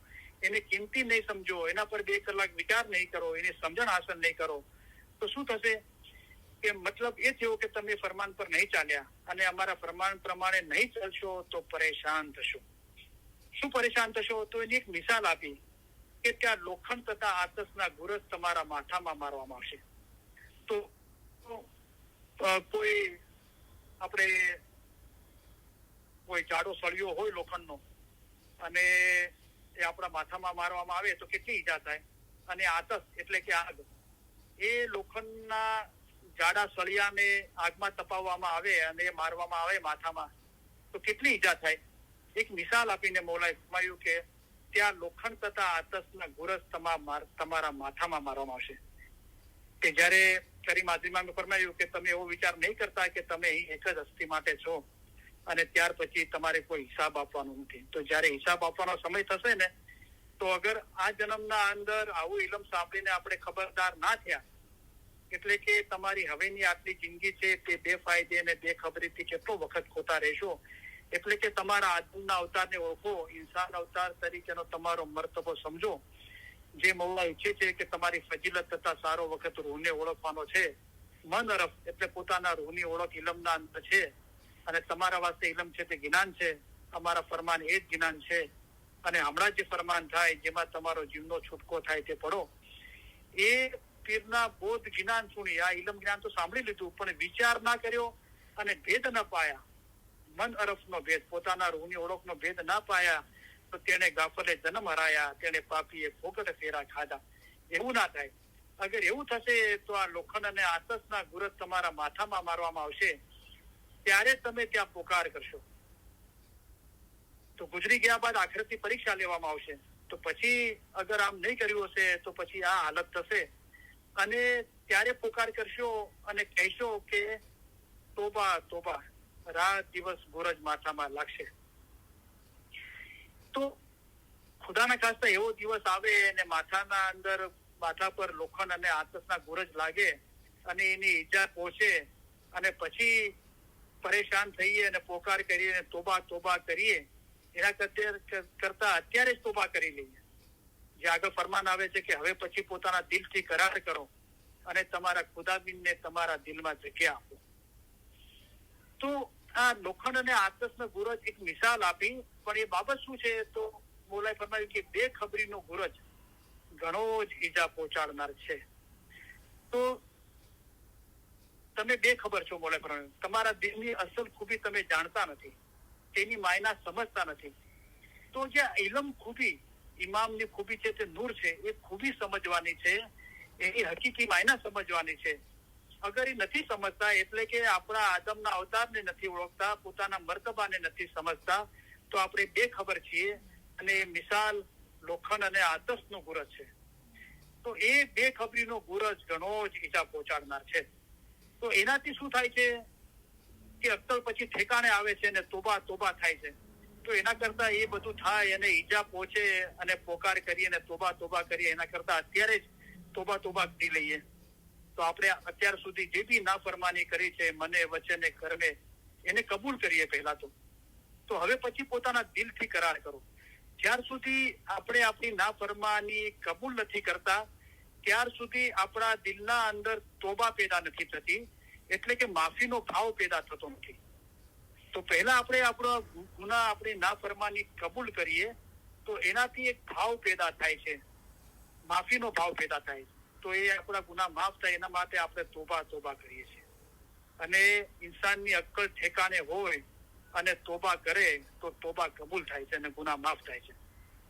એને કિંમતી નહીં સમજો, એના પર 2 કલાક વિચાર નહીં કરો, એની સમજણ હાંસલ નહીં કરો, તો શું થશે કે મતલબ એ થયો કે તમે ફરમાન પર નહીં ચાલ્યા અને અમારા ફરમાન પ્રમાણે નહીં ચાલશો તો પરેશાન થશો. શું પરેશાન થશો? તો એની એક મિસાલ આપી કે ત્યાં લોખંડ તથા આતશના ગુરજ તમારા માથામાં મારવામાં આવશે. તો કોઈ આપણે કોઈ જાડો સળિયો હોય લોખંડનો અને એ આપણા માથામાં મારવામાં આવે તો કેટલી ઈજા થાય. અને આતશ એટલે કે આગ, એ લોખંડના જાડા સળિયાને આગમાં તપાવવામાં આવે અને એ મારવામાં આવે માથામાં તો કેટલી ઈજા થાય. એક મિસાલ આપીને મૌલાએ ફરમાયું કે ત્યાં લોખંડ તથા આતશના ગુરજ તમારા માથામાં મારવામાં આવશે. કે જયારે કરીમ આઝીમામે ફરમાયું કે તમે એવો વિચાર નહીં કરતા કે તમે એક જ હસ્તી માટે છો અને ત્યાર પછી તમારે કોઈ હિસાબ આપવાનો નથી. તો જયારે હિસાબ આપવાનો સમય થશે ને તો અગર આ જન્મના અંદર આવું ઇલમ સાંભળીને આપણે ખબરદાર ના થયા, એટલે કે તમારી હવેની આટલી જિંદગી છે તે બેફાયદે અને બેખબરીથી કેટલો વખત ખોતા રહેશો. એટલે કે તમારા આદમના અવતારને ઓળખો, ઇન્સાન અવતાર તરીકેનો તમારો મર્તબો સમજો. જે મૌલા ઈચ્છે છે કે તમારી ફજીલત તથા સારો વખત રૂહને ઓળખવાનો છે. મન અરફ એટલે પોતાના રૂહની ઓળખ ઇલમના અંદર છે અને તમારા વાસ્તે ઇલમ છે તે જ્ઞાન છે. અમારા ફરમાન એ જ જ્ઞાન છે અને હમણાં જે ફરમાન થાય જેમાં તમારો જીવનો છૂટકો થાય તે પડો. એ પીરના બોધ જ્ઞાન સુણી, આ ઇલમ જ્ઞાન તો સાંભળી લીધું પણ વિચાર ના કર્યો અને ભેદ ન પાયા. મન અરફનો ભેદ, પોતાના રૂહની ઓળખનો ભેદ ના પાયા તો તેને ગાફલે જન્મ હરાયા, તેને પાપીએ ફોગટ ફેરા ખાધા. એવું ના થાય. અગર એવું થશે તો આ લોખંડ અને આતશના ગુરજ તમારા માથામાં મારવામાં આવશે ત્યારે તમે ત્યાં પોકાર કરશો. તો ગુજરી ગયા બાદ આખિરતની પરીક્ષા લેવામાં આવશે. તો પછી અગર આમ નહીં કર્યું હશે તો પછી આ હાલત થશે અને ત્યારે પોકાર કરશો અને કહેશો કે તોબા તોબા, રાત દિવસ ગુરજ માથામાં લાગશે. તો ખુદાના ખાસ્તા એવો દિવસ આવે અને માથા પર લોખંડ અને આતશના ગુરજ લાગે અને એની ઈજા પહોંચે અને પછી પરેશાન થઈએ અને પોકાર કરીએ અને તોબા તોબા કરીએ, એના કરતા અત્યારે જ તોબા કરી લઈએ. જે આગળ ફરમાન આવે છે કે હવે પછી પોતાના દિલથી કરાર કરો અને તમારા ખુદાબીનને તમારા દિલમાં જગ્યા આપો. તો આ લોખંડ અને આતશનો ગુરજ એક મિસાલ આપી, પણ એ બાબત શું છે તો મૌલાએ ફરમાવ્યું કે બેખબરીનો ગુરજ ઘણો જ ઈજા પહોંચાડનાર છે. તો તમે બેખબર છો. મૌલાએ ફરમાવ્યું તમારા દિલની અસલ ખૂબી તમે જાણતા નથી, તેની માયના સમજતા નથી. તો જે ઇલમ ખૂબી, ઇમામની ખૂબી છે તે નૂર છે, એ ખૂબી સમજવાની છે, એની હકીકી માયના સમજવાની છે. અગર એ નથી સમજતા એટલે કે આપણા આદમના અવતારને નથી ઓળખતા, પોતાના મર્તબાને નથી સમજતા, તો આપણે બેખબર છીએ અને મિસાલ લોખંડ અને આતશનો ગુરજ છે. તો એ બેખબરીનો ગુરજ ઘણો જ ઈજા પહોંચાડનાર છે. તો એનાથી શું થાય છે કે અક્કલ પછી ઠેકાણે આવે છે અને તોબા તોબા થાય છે. તો એના કરતા એ બધું થાય અને ઈજા પહોંચે અને પોકાર કરીએ અને તોબા તોબા કરીએ, એના કરતા અત્યારે જ તોબા તોબા કરી લઈએ. તો આપણે અત્યાર સુધી જે બી નાફરમાની કરી છે મને વચને કર્મે, એને કબૂલ કરીએ પહેલા તો હવે પછી પોતાના દિલથી કરાર કરો. જ્યાર સુધી આપણે આપણી નાફરમાની કબૂલ નથી કરતા ત્યાર સુધી આપણા દિલના અંદર તોબા પેદા નથી થતી, એટલે કે માફીનો ભાવ પેદા થતો નથી. તો પહેલા આપણે આપણો ગુનાહ, આપણી નાફરમાની કબૂલ કરીએ તો એનાથી એક ભાવ પેદા થાય છે, માફીનો ભાવ પેદા થાય છે. તો એ આપણા ગુનાહ માફ થાય એના માટે આપણે તોબા તોબા કરીએ છીએ. અને ઇન્સાનની અક્કલ ઠેકાણે હોય અને તોબા કરે તો તોબા કબૂલ થાય છે અને ગુનાહ માફ થાય છે.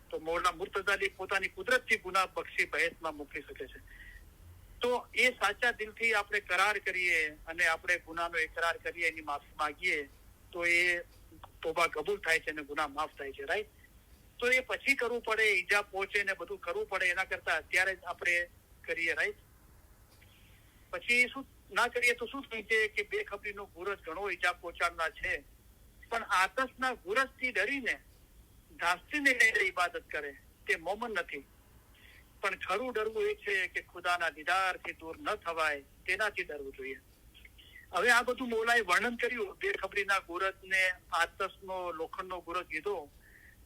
તો મૌલા મુર્તઝા પોતાની કુદરતથી ગુનાહ બક્ષી બહેસમાં મૂકી શકે છે. તો એ સાચા દિલથી આપણે કરાર કરીએ અને આપણે ગુનાહનો ઇકરાર કરીએ, એની માફી માંગીએ તો એ તોબા કબૂલ થાય છે અને ગુનાહ માફ થાય છે. રાઈટ. તો એ પછી કરવું પડે, ઈજા પહોંચે ને બધું કરવું પડે, એના કરતા અત્યારે જ આપણે કરીએ. રાઈટ. પછી શું ના કરીએ તો શું થાય છે કે બેખબરીનો ગુરજ ઘણો ઈજા પહોંચાડનાર છે, પણ આતશના ગુરજથી ડરીને ધાસ્તીને લઈને ઇબાદત કરે તે મોમન નથી. પણ ખરું ડરવું એ છે કે ખુદાના દીદારથી દૂર ન થવાય, તેનાથી ડરવું જોઈએ. હવે આ બધું મૌલાએ વર્ણન કર્યું, બેખબરીના ગુરજને આતશનો લોખંડનો ગુરજ કીધો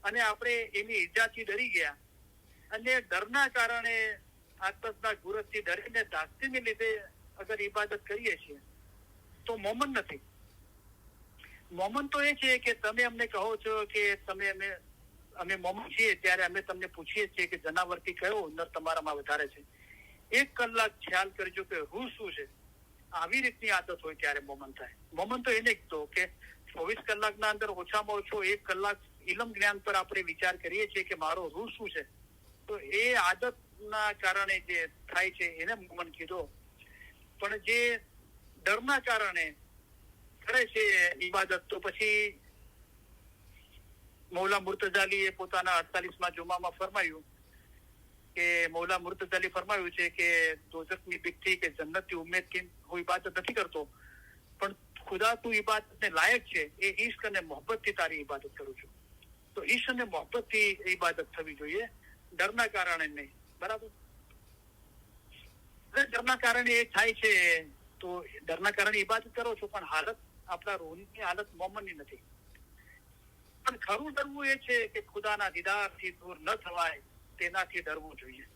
અને આપણે એની ઈજાથી ડરી ગયા અને ડરના કારણે આતશના ગુરજથી ડરીને દાસ્તીને લીધે અગર ઇબાદત કરીએ છીએ તો મોમન નથી. મોમન તો એ છે કે તમે અમને કહો છો કે અમે મોમન છીએ, ત્યારે અમે તમને પૂછીએ છીએ કે જનાવરથી કયો નર તમારામાં વધારે છે. 1 કલાક ખ્યાલ કરજો કે રૂહ શું છે. આવી રીતની આદત હોય ત્યારે મોમન થાય. મોમન તો એને તો કે 24 કલાકના અંદર ઓછામાં ઓછો 1 કલાક ઇલમ જ્ઞાન પર આપણે વિચાર કરીએ છીએ કે મારો રૂહ શું છે. તો એ આદતના કારણે જે થાય છે એને મોમન કીધો. પણ જે ડરના કારણે કરે છે ઇબાદત, તો પછી મૌલા મુર્તઝાલી એ પોતાના 48માં જુમામાં ફરમાયું કે મૌલા મુર્તઝાલી ફરમાયું છે કે દોઝખની બીકથી કે જન્નતની ઉમ્મેદથી હું ઇબાદત નથી કરતો, પણ ખુદા તું ઇબાદતને લાયક છે, એ ઈશ્ક અને મોહબ્બતથી તારી ઇબાદત કરું છું. તો ઈશ્ક અને મોહબ્બતથી ઇબાદત થવી જોઈએ, ડરના કારણે નહીં. બરાબર? ડરના કારણે એ થાય છે તો ડરના કારણે ઇબાદત કરો છો, પણ હાલત આપણા રૂહની હાલત મોમનની નથી. પણ ખરું ડરવું એ છે કે ખુદાના દીદારથી દૂર ન થવાય, તેનાથી ડરવું જોઈએ.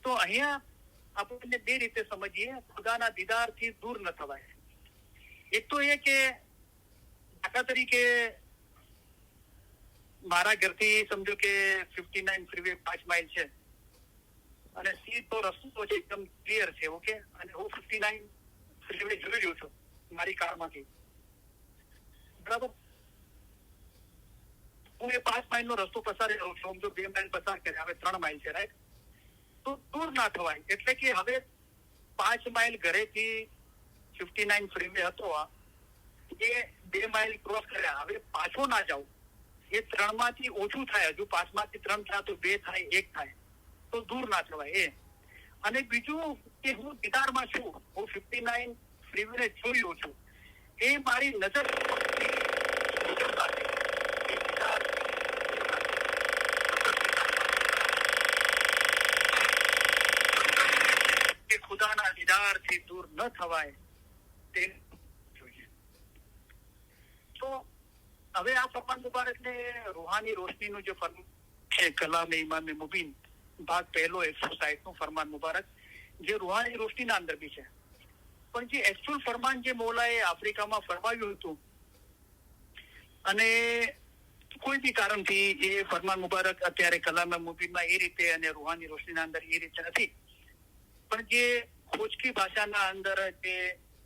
તો અહીંયા આપણને 2 રીતે સમજીએ ખુદાના દીદારથી દૂર ન થવાય. એક તો એ કે દાખલા તરીકે મારા ઘરથી સમજો કે 59 ફ્રીવે 5 માઇલ છે અને સીધો રસ્તો છે, એકદમ ક્લિયર છે, ઓકે, અને હું 59 ફ્રીવે જોઈ રહ્યો છું મારી કારમાંથી. બરાબર? હું એ 5 માઇલનો રસ્તો પસાર રહ્યો છું, સમજો 2 માઇલ પસાર કર્યા, હવે 3 માઇલ છે, રાઈટ? તો દૂર ના થવાય. એટલે કે હવે 5 માઇલ ઘરેથી 59 ફ્રીવે હતો, એ 2 માઇલ ક્રોસ કર્યા, હવે પાછો ના જાઉં. એ 3 માંથી ઓછું થાય, હજુ 5 માંથી 3 થાય તો 2 થાય, 1 થાય, તો દૂર ના થવાય એ. અને બીજું કે હું દીદારમાં છું, હું 59 ફ્રીવે જોઈ રહ્યો છું, એ મારી નજર કે ખુદાના દીદારથી દૂર ન થવાય તે જોઈએ. તો હવે આ ફરમાન મુબારકને રૂહાની રોશનીનું જે ફરમાન છે, કલામ ઇમામ મુબીન ભાગ 1 160 નું ફરમાન મુબારક, જે રૂહાની રોશનીના અંદર બી છે. પણ જે એકચ્યુઅલ ફરમાન જે મૌલાએ આફ્રિકામાં ફરમાવ્યું હતું, અને કોઈ બી કારણથી એ ફરમાન મુબારક અત્યારે કલામ મુબીનમાં એ રીતે અને રૂહાની રોશનીના અંદર એ રીતે નથી. પણ જે ખોજકી ભાષાના અંદર જે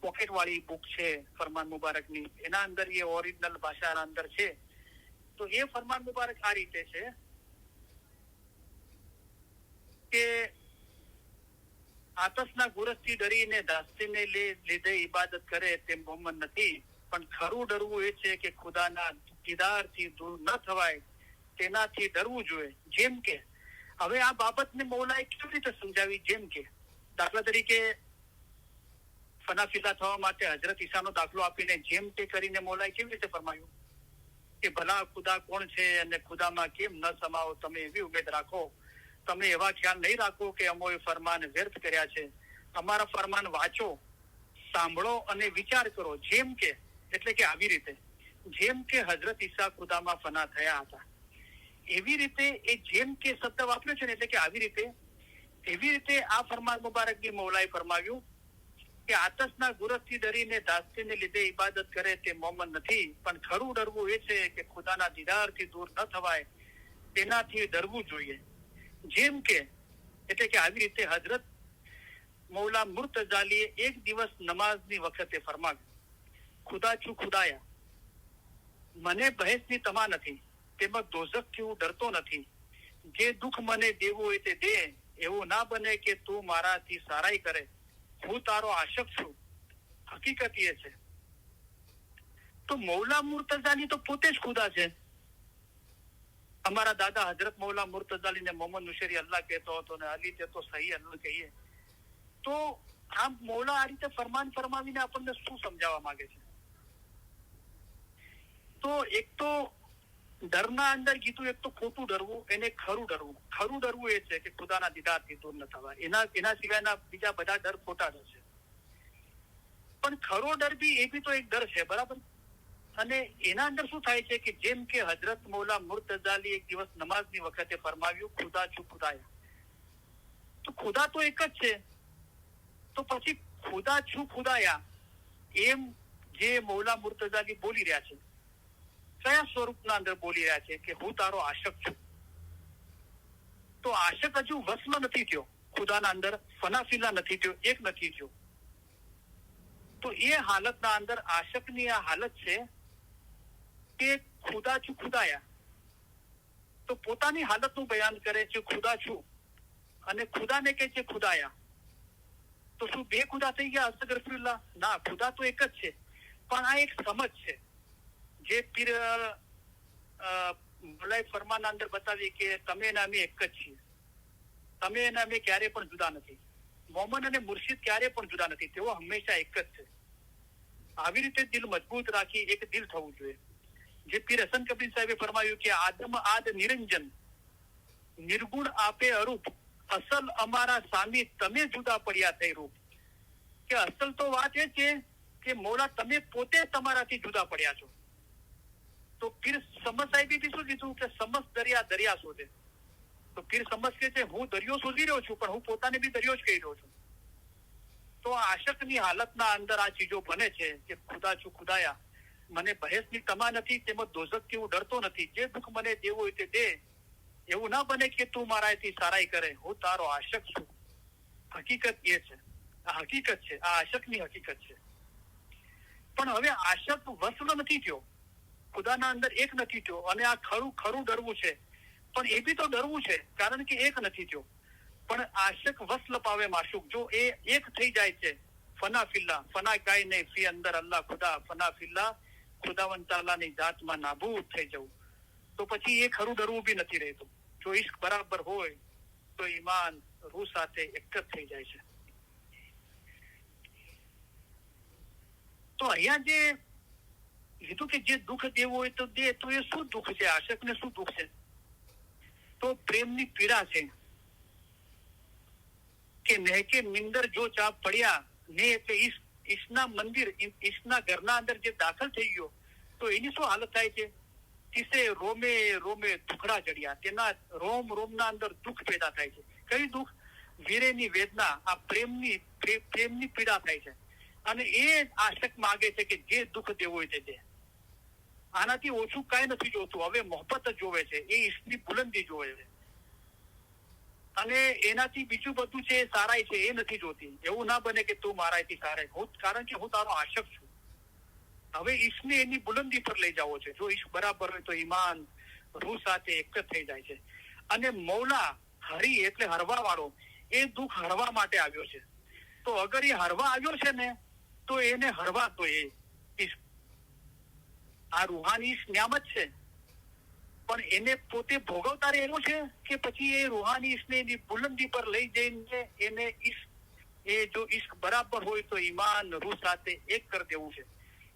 પોકેટ વાળી બુક છે ફરમાન મુબારકની, એના અંદર એ ઓરિજિનલ ભાષાના અંદર છે. તો એ ફરમાન મુબારક આ રીતે છે કે આતશના ગુરજથી ડરીને દાસ્તીને લીધે ઇબાદત કરે તે મોહમ્મદ નથી, પણ ખરું ડરવું એ છે કે ખુદાના દીદારથી દૂર ન થવાય, તેનાથી ડરવું જોઈએ. જેમ કે હવે આ બાબતને મૌલાએ કેવી રીતે સમજાવી? જેમ કે દાખલા તરીકે ફનાફિદા થવા માટે હજરત ઈસાનો દાખલો આપીને જેમ તે કરીને મૌલાએ કેવી રીતે ફરમાયું કે ભલા ખુદા કોણ છે અને ખુદામાં કેમ ન સમાવો, તમે એવી ઉમેદ રાખો, તમે એવા ખ્યાલ નહીં રાખો કે અમોએ ફરમાન વ્યર્થ કર્યા છે. અમારા ફરમાન વાંચો, સાંભળો અને વિચાર કરો. જેમ કે એટલે કે આવી રીતે, જેમ કે હજરત ઈસા ખુદામાં ફના થયા હતા, એવી રીતે એ જેમ કે શબ્દ વાપર્યો છે ને, એટલે કે આવી રીતે, એવી રીતે આ ફરમાન મુબારકની મૌલાએ ફરમાવ્યું કે આતશના ગુરજથી ડરીને દાસ્તીને લીધે ઇબાદત કરે તે મોમન નથી, પણ ખરું ડરવું એ છે કે ખુદાના દીદારથી દૂર ન થવાય, તેનાથી ડરવું જોઈએ. જેમ કે એટલે કે આવી રીતે હજરત મૌલા મુર્તઝાલીએ એક દિવસ નમાઝની વખતે ફરમાવ્યું, ખુદા છું ખુદાયા, મને બહેસની તમા નથી, તેમજ દોઝખથી હું ડરતો નથી. જે દુઃખ મને દેવું હોય તે દે, એવું ના બને કે તું મારાથી સારાઈ કરે, હું તારો આશક છું. હકીકત એ છે. તો મૌલા મુર્તઝાલી તો પોતે જ ખુદા છે. અમારા દાદા હજરત મૌલા મુર્તઝાલીને મોહમ્મદ નુશેરી અલ્લાહ કહેતો હતો ને અલી તે તો સહી અલ્લાહ કહીએ. તો આ મૌલા આ રીતે ફરમાન ફરમાવીને આપણને શું સમજાવવા માંગે છે? તો એક તો ડરના અંદર કીધું, એક તો ખોટું ડરવું, એને ખરું ડરવું. ખરું ડરવું એ છે કે ખુદાના દીદારથી દૂર ન થવાય. એના સિવાયના બીજા બધા ડર ખોટા ડર છે. પણ ખરો ડર બી એ બી તો એક ડર છે, બરાબર? અને એના અંદર શું થાય છે કે જેમ કે હજરત મૌલા મુર્તઝાલી એક દિવસ નમાઝની વખતે ફરમાવ્યું, ખુદા છું ખુદાયા. તો ખુદા તો એક જ છે, તો પછી ખુદા છું ખુદાયા એમ જે મૌલા મુર્તઝાલી બોલી રહ્યા છે, કયા સ્વરૂપના અંદર બોલી રહ્યા છે કે હું તારો આશક છું. તો આશક હજુ વસ્લ નથી થયો, ખુદાના અંદર ફનાફિલા નથી થયો, એક નથી થયો. તો એ હાલતના અંદર આશકની આ હાલત છે કે ખુદા છું ખુદાયા. તો પોતાની હાલતનું બયાન કરે છે, ખુદા છું, અને ખુદાને કહે છે ખુદાયા. તો શું બે ખુદા થઈ ગયા? અસ્તગફિરુલ્લાહ. ના, ખુદા તો એક જ છે, પણ આ એક સમજ છે જે પીર મૌલાએ ફરમાનના અંદર બતાવી કે તમે અને અમે એક જ છીએ, તમે અને અમે ક્યારે પણ જુદા નથી, મોમન અને મુર્શિદ ક્યારે પણ જુદા નથી, તેઓ હંમેશા એક જ છે. આવી રીતે દિલ મજબૂત રાખી એક દિલ થવું જોઈએ. જે પીર હસન કબીર સાહેબે ફરમાયું કે આદમ આદ નિરંજન, નિર્ગુણ આપે અરૂપ, અસલ અમારા સામી તમે જુદા પડ્યા થઈ રૂપ. કે અસલ તો વાત એ છે કે મોલા તમે પોતે તમારાથી જુદા પડ્યા છો. તો પીર સમજ સાહેબે શું કીધું કે સમજ દરિયા દરિયા શોધે. તો પીર સમજ કે છે હું દરિયો શોધી રહ્યો છું, પણ હું પોતાને બી દરિયો જ કહી રહ્યો છું. તો આશકની હાલતના અંદર આ ચીજો બને છે કે ખુદા છું ખુદાયા, મને બહેસની તમા નથી, તેમજ દોઝખથી હું ડરતો નથી, જે દુઃખ મને દેવું હોય તે દે, એવું ના બને કે તું મારાથી સારાઈ કરે, હું તારો આશક છું. હકીકત એ છે, આ હકીકત છે, આ આશકની હકીકત છે. પણ હવે આશક વસ્લ નથી થયો, ખુદાના અંદર એક નથી થયો, અને આ ખરું ખરું ડરવું છે, પણ એ બી તો ડરવું છે કારણ કે એક નથી થયો. પણ આશક વસ્લ પાવે માશુક, જો એ એક થઈ જાય છે, ફના ફિલ્લા, ફના કાંઈ નહીં, ફી અંદર અલ્લાહ ખુદા, ફના ફિલ્લા ખુદાવંત તાલાની જાતમાં નાબૂદ થઈ જવું. તો પછી એ ખરું ડરવું બી નથી રહેતું. જો ઈશ્ક બરાબર હોય તો ઈમાન રૂહ સાથે એક જ થઈ જાય છે. તો અહીંયા જે કીધું કે જે દુઃખ દેવું હોય તો દે, તો એ શું દુઃખ છે? આશકને શું દુઃખ છે? તો પ્રેમની પીડા છે કે નહેકે મિંદર જો ચાપ પડ્યા ને, એટલે ઈશના મંદિર, ઈશના ઘરના અંદર જે દાખલ થઈ ગયો, તો એની શું હાલત થાય છે? કિસે રોમે રોમે દુખડા જડ્યા, તેના રોમ રોમના અંદર દુઃખ પેદા થાય છે. કઈ દુઃખ? વીરેની વેદના, આ પ્રેમની પીડા થાય છે. અને એ આશક માગે છે કે જે દુઃખ દેવું હોય તે દે. આનાથી ઓછું કઈ નથી જોતું. હવે મોહબ્બત જ જોવે છે, એ ઈશ્કની બુલંદી જોવે છે, અને એનાથી બીજું બધું છે સારાઈ છે એ નથી જોતી. એવું ના બને કે તું મારાથી સારાઈ, કારણ કે હું તારો આશક છું. હવે ઈશ્કને એની બુલંદી પર લઈ જાવો છે. જો ઈશ્ક બરાબર હોય તો ઈમાન રૂહ સાથે એક જ થઈ જાય છે. અને મૌલા હરી એટલે હરવા વાળો, એ દુઃખ હરવા માટે આવ્યો છે. તો અગર એ હરવા આવ્યો છે ને, તો એને હરવા તો એ ઈશ્ક, આ રૂહાની ન્યામત છે, પણ એને પોતે ભોગવતા રહેવું છે કે પછી એ રૂહાની ઈશ્કને એની બુલંદી પર લઈ જઈને એને ઈશ્ક, એ જો ઈશ્ક બરાબર હોય તો ઈમાન રૂહ સાથે એક કરી દેવું છે.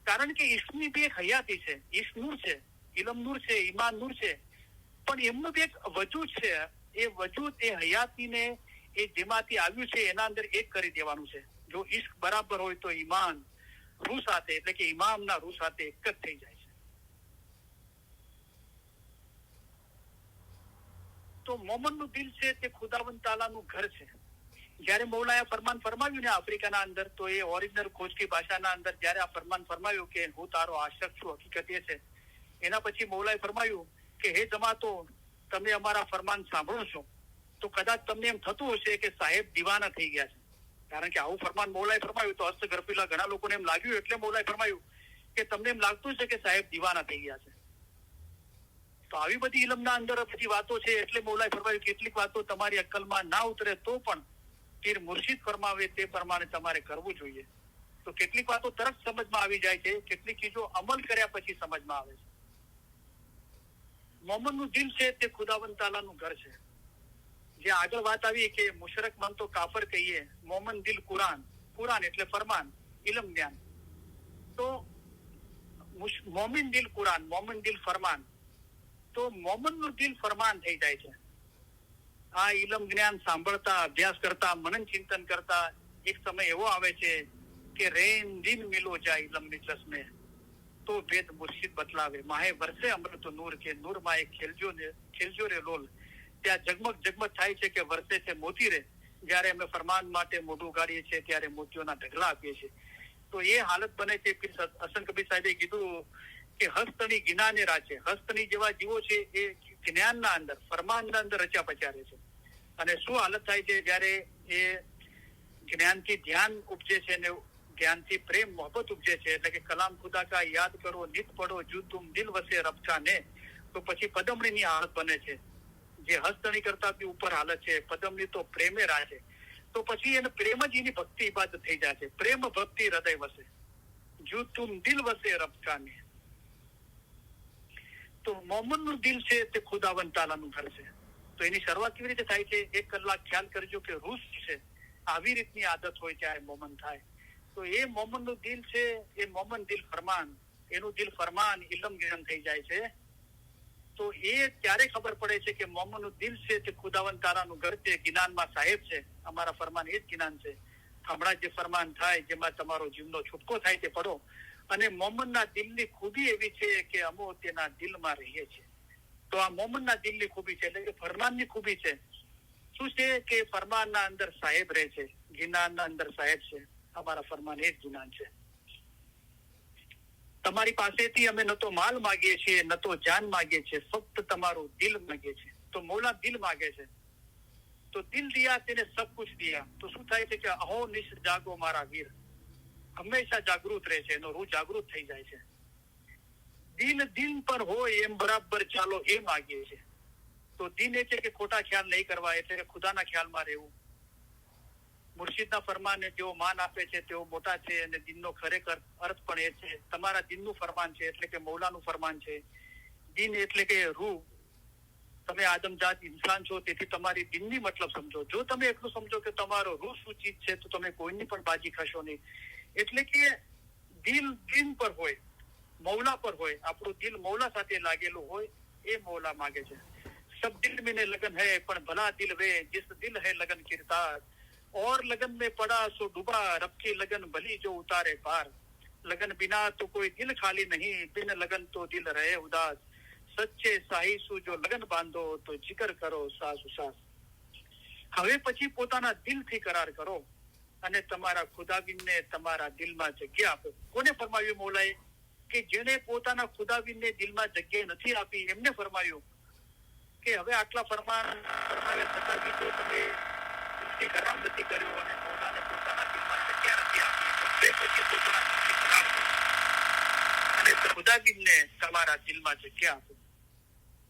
કારણ કે ઈશ્કની બી એક હયાતી છે, ઈશ્ક નૂર છે, ઇલમ નૂર છે, ઈમાન નૂર છે, પણ એમનું બી એક વજૂદ છે. એ વજૂદ, એ હયાતીને એ જેમાંથી આવ્યું છે એના અંદર એક કરી દેવાનું છે. જો ઈશ્ક બરાબર હોય તો ઈમાન રૂહ સાથે, એટલે કે ઇમામના રૂહ સાથે એક જ થઈ જાય છે. તો મોમનનું દિલ છે તે ખુદાવંત તાલાનું ઘર છે. જયારે મૌલાએ ફરમાન ફરમાવ્યું ને આફ્રિકાના અંદર, તો એ ઓરિજિનલ કોચકી ભાષાના અંદર જયારે આ ફરમાન ફરમાવ્યું કે હું તારો આશક છું, હકીકત એ છે. એના પછી મૌલાએ ફરમાવ્યું કે હે જમાતો, તમે અમારા ફરમાન સાંભળો છો તો કદાચ તમને એમ થતું હશે કે સાહેબ દીવાના થઈ ગયા છે. કારણ કે આવું ફરમાન મૌલાએ ફરમાવ્યું તો અસ્તગફિરુલ્લાહ ઘણા લોકોને એમ લાગ્યું, એટલે મૌલાએ ફરમાવ્યું કે તમને એમ લાગતું છે કે સાહેબ દીવાના થઈ ગયા છે. તો આવી બધી ઇલમના અંદર બધી વાતો છે, એટલે મૌલાએ ફરમાવ્યું કેટલીક વાતો તમારી અક્કલમાં ના ઉતરે તો પણ પીર મુર્શિદ ફરમાવે તે પ્રમાણે તમારે કરવું જોઈએ. તો કેટલીક વાતો તરત સમજમાં આવી જાય છે, કેટલીક ચીજો અમલ કર્યા પછી સમજમાં આવે છે. મોમનનું દિલ છે તે ખુદાવંત તાલાનું ઘર છે. જે આગળ વાત આવી કે મુશરક મન તો કાફર કહીએ, મોમન દિલ કુરાન, કુરાન એટલે ફરમાન, ઇલમ જ્ઞાન. તો મોમિન દિલ કુરાન, મોમન દિલ ફરમાન. તો મોમનનું દિલ ફરમાન થઈ જાય છે. આ ઇલમ જ્ઞાન સાંભળતા, અભ્યાસ કરતા, મનન ચિંતન કરતા એક સમય એવો આવે છે કે રેન દિન મિલો જાય ઇલમ ની ચશ્મે, તો વેદ મુર્શિદ બતલાવે, માહે વરસે અમૃત નૂર કે નૂર માં ખેલજો રે લોલ. ત્યાં જગમગ જગમગ થાય છે કે વરસે છે મોતી રે. જયારે અમે ફરમાન માટે મોઢું ગાડીએ છીએ ત્યારે મોતીઓના ઢગલા આપીએ છીએ. તો એ હાલત બને છે. હસન કબીર સાહેબે કીધું કે હસ્તની જ્ઞાને રાચે. હસ્તની જેવા જીવો છે એ જ્ઞાનના અંદર, ફરમાનના અંદર રચ્યા પચ્યા છે. અને શું હાલત થાય છે જયારે એ જ્ઞાનથી ધ્યાન ઉપજે છે ને ધ્યાનથી પ્રેમ મોહબ્બત ઉપજે છે. એટલે કે કલામ ખુદા કા યાદ કરો, નિત પડો, જુ તુમ દિલ વસે રબકા ને. તો પછી પદમણીની હાલત બને છે, જે હસ્તણી કરતા બી ઉપર હાલત છે. પદમણી તો પ્રેમે રાચે. તો પછી એને પ્રેમ જ એની ભક્તિ ઇબાદત થઈ જાય છે. પ્રેમ ભક્તિ હૃદય વસે, જુ તુમ દિલ વસે રબકા ને. તો મોમનનું દિલ છે તે ખુદાવંદ તાલાનું ઘર છે. તો એની શરૂઆત કેવી રીતે થાય છે? 1 કલાક ખ્યાલ કરજો કે રૂસ છે, આવી રીતની આદત હોય ત્યારે મોમન થાય. તો એ મોમનનું દિલ છે, એ મોમન દિલ ફરમાન, એનું દિલ ફરમાન ઇલમ જ્ઞાન થઈ જાય છે. તો એ ત્યારે ખબર પડે છે કે મોમનનું દિલ છે તે ખુદાવંદ તારાનું ઘર છે, જ્ઞાનમાં સાહેબ છે. અમારા ફરમાન એ જ જ્ઞાન છે. હમણાં જે ફરમાન થાય જેમાં તમારો જીવનો છૂટકો થાય તે પડો. અને મોમનના દિલની ખૂબી એવી છે કે અમો તેના દિલમાં રહીએ છીએ. તો આ મોમનના દિલની ખૂબી છે, એટલે કે ફરમાનની ખૂબી છે. શું છે કે ફરમાનના અંદર સાહેબ રહે છે, જ્ઞાનના અંદર સાહેબ છે. અમારા ફરમાન એ જ જ્ઞાન છે. તમારી પાસેથી અમે ન તો માલ માગીએ છીએ, ન તો જાન માગીએ છીએ, ફક્ત તમારું દિલ માગીએ છીએ. તો મૌલા દિલ માગે છે. તો દિલ દિયા તેને સબ કુછ દિયા. તો શું થાય છે કે અહો નિશ જાગો મારા વીર, હંમેશા જાગૃત રહે છે, એનો રૂહ જાગૃત થઈ જાય છે. દિન દિન પર હોય એમ બરાબર ચાલો એ માગીએ છે. તો દિન એ છે કે ખોટા ખ્યાલ નહીં કરવા, એટલે ખુદાના ખ્યાલમાં રહેવું. મુર્શિદના ફરમાનને જેઓ માન આપે છે તેઓ મોટા છે, અને દિનનો ખરેખર અર્થ પણ એ છે. તમારા દિનનું ફરમાન છે એટલે કે મૌલાનું ફરમાન છે. દિન એટલે કે રૂહ. તમે આદમજાત ઇન્સાન છો, તેથી તમારી દિનની મતલબ સમજો. જો તમે એટલું સમજો કે તમારો રૂહ શું ચીજ છે તો તમે કોઈની પણ બાજી ખશો નહીં. એટલે કે દિલ દિન પર હોય, મૌલા પર હોય. આપણું દિલ મૌલા સાથે લાગેલું હોય, એ મૌલા માગે છે. સબ દિલ में लगन है પણ ભલા દિલ વે जिस दिल है लगन किरदार, और लगन में पड़ा सो डूबा, रब की लगन भली जो उतारे पार. लगन बिना तो कोई दिल खाली नहीं, बिन लगन तो दिल रहे उदास. સચ્ચે સાહીસુ જો લગન બાંધો તો જિકર કરો સાસુ સાસ. હવે પછી પોતાના દિલથી કરાર કરો અને તમારા ખુદાબીનને તમારા દિલમાં જગ્યા આપો. કોને ફરમાવ્યું મૌલાએ? કે જેને પોતાના ખુદાબીનને દિલમાં જગ્યા નથી આપી એમને ફરમાવ્યું કે હવે આટલા ફરમાન ફરમાવ્યા છતાં બી જો તમે દિલથી કરાર નથી કર્યો અને મૌલાને પોતાના દિલમાં જગ્યા નથી આપી, તો પછી પોતાના દિલથી કરાર કરો અને ખુદાબીનને તમારા દિલમાં જગ્યા આપો.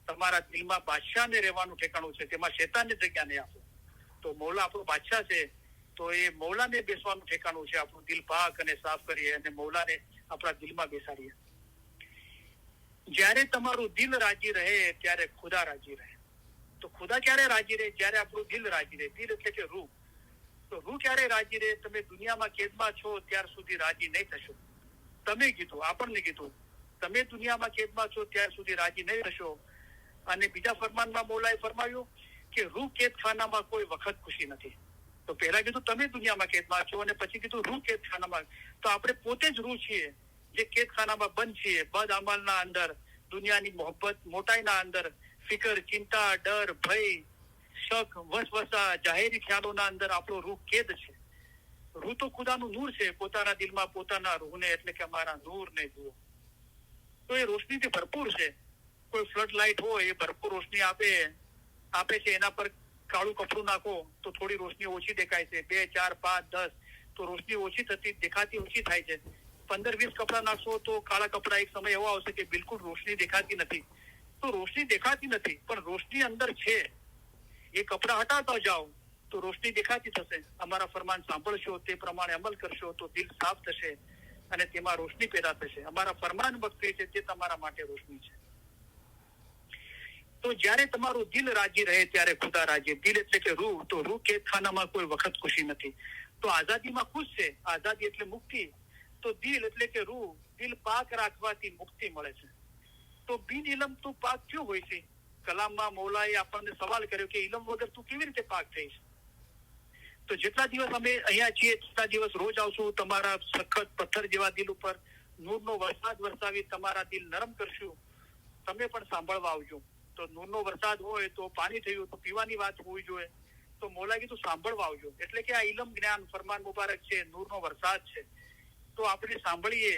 તમારા દિલમાં બાદશાહને રહેવાનું ઠેકાણું છે, તેમાં શેતાનને જગ્યા નહીં આપો. તો મૌલા આપણો બાદશાહ છે, તો એ મૌલાને બેસવાનું ઠેકાણું છે. આપણું દિલ પાક અને સાફ કરીએ અને મૌલાને આપણા દિલમાં બેસાડીએ. જ્યારે તમારું દિલ રાજી રહે ત્યારે ખુદા રાજી રહે. તો ખુદા ક્યારે રાજી રહે? જ્યારે આપણું દિલ રાજી રહે. દિલ એટલે કે રૂહ. તો રૂહ ક્યારે રાજી રહે? તમે દુનિયામાં કેદમાં છો ત્યાર સુધી રાજી નહીં થશો. તમે કીધું, આપણને કીધું, તમે દુનિયામાં કેદમાં છો ત્યાર સુધી રાજી નહીં થશો. અને બીજા ફરમાનમાં મૌલાએ ફરમાવ્યું કે રૂહ કેદખાનામાં કોઈ વખત ખુશી નથી. તો પહેલા કીધું તમે દુનિયામાં કેદમાં છો અને પછી કીધું રૂહ કેદખાનામાં. તો આપણે પોતે જ રૂહ છીએ જે કેદખાનામાં બંધ છીએ. બદ અમલના અંદર, દુનિયાની મોહબ્બત મોટાઈના અંદર, ફિકર, ચિંતા, ડર, ભય, શક, વસવસા, જાહેરી ખ્યાલોના અંદર આપણો રૂહ કેદ છે. રૂહ તો ખુદાનું નૂર છે. પોતાના દિલમાં પોતાના રૂહને એટલે કે અમારા નૂરને જુઓ તો એ રોશનીથી ભરપૂર છે. કોઈ ફ્લડ લાઇટ હોય એ ભરપૂર રોશની આપે છે. એના પર કાળું કપડું નાખો તો થોડી રોશની ઓછી દેખાય છે. 2, 4, 5, 10 તો રોશની ઓછી દેખાતી ઓછી થાય છે. 15-20 કપડા નાખશો તો કાળા કપડા એક સમય એવો આવશે કે બિલકુલ રોશની દેખાતી નથી. તો રોશની દેખાતી નથી પણ રોશની અંદર છે. એ કપડા હટાવતા જાઓ તો રોશની દેખાતી થશે. અમારા ફરમાન સાંભળશો, તે પ્રમાણે અમલ કરશો તો દિલ સાફ થશે અને તેમાં રોશની પેદા થશે. અમારા ફરમાન ભક્તિ છે તે તમારા માટે રોશની છે. તો જ્યારે તમારું દિલ રાજી રહે ત્યારે ખુદા રાજી. દિલ એટલે કે રૂહ. તો રૂહ કેદખાનામાં કોઈ વખત ખુશી નથી. તો આઝાદીમાં ખુશ છે. આઝાદી એટલે મુક્તિ. તો દિલ એટલે કે રૂહ, દિલ પાક રાખવાથી મુક્તિ મળે છે. તો બિન ઇલમ તું પાક ક્યું હોય છે? કલામમાં મૌલાએ આપણને સવાલ કર્યો કે ઇલમ વગર તું કેવી રીતે પાક થઈશ? તો જેટલા દિવસ અમે અહીંયા છીએ તેટલા દિવસ રોજ આવશું તમારા સખત પથ્થર જેવા દિલ ઉપર, નૂરનો વરસાદ વરસાવી તમારા દિલ નરમ કરશું, તમે પણ સાંભળવા આવજો. તો નૂરનો વરસાદ હોય તો પાણી થયું તો પીવાની વાત હોવી જોઈએ, તો મૌલા કીધું સાંભળવા આવજો. એટલે કે આ ઇલમ જ્ઞાન ફરમાન મુબારક છે, નૂરનો વરસાદ છે. તો આપણે સાંભળીએ,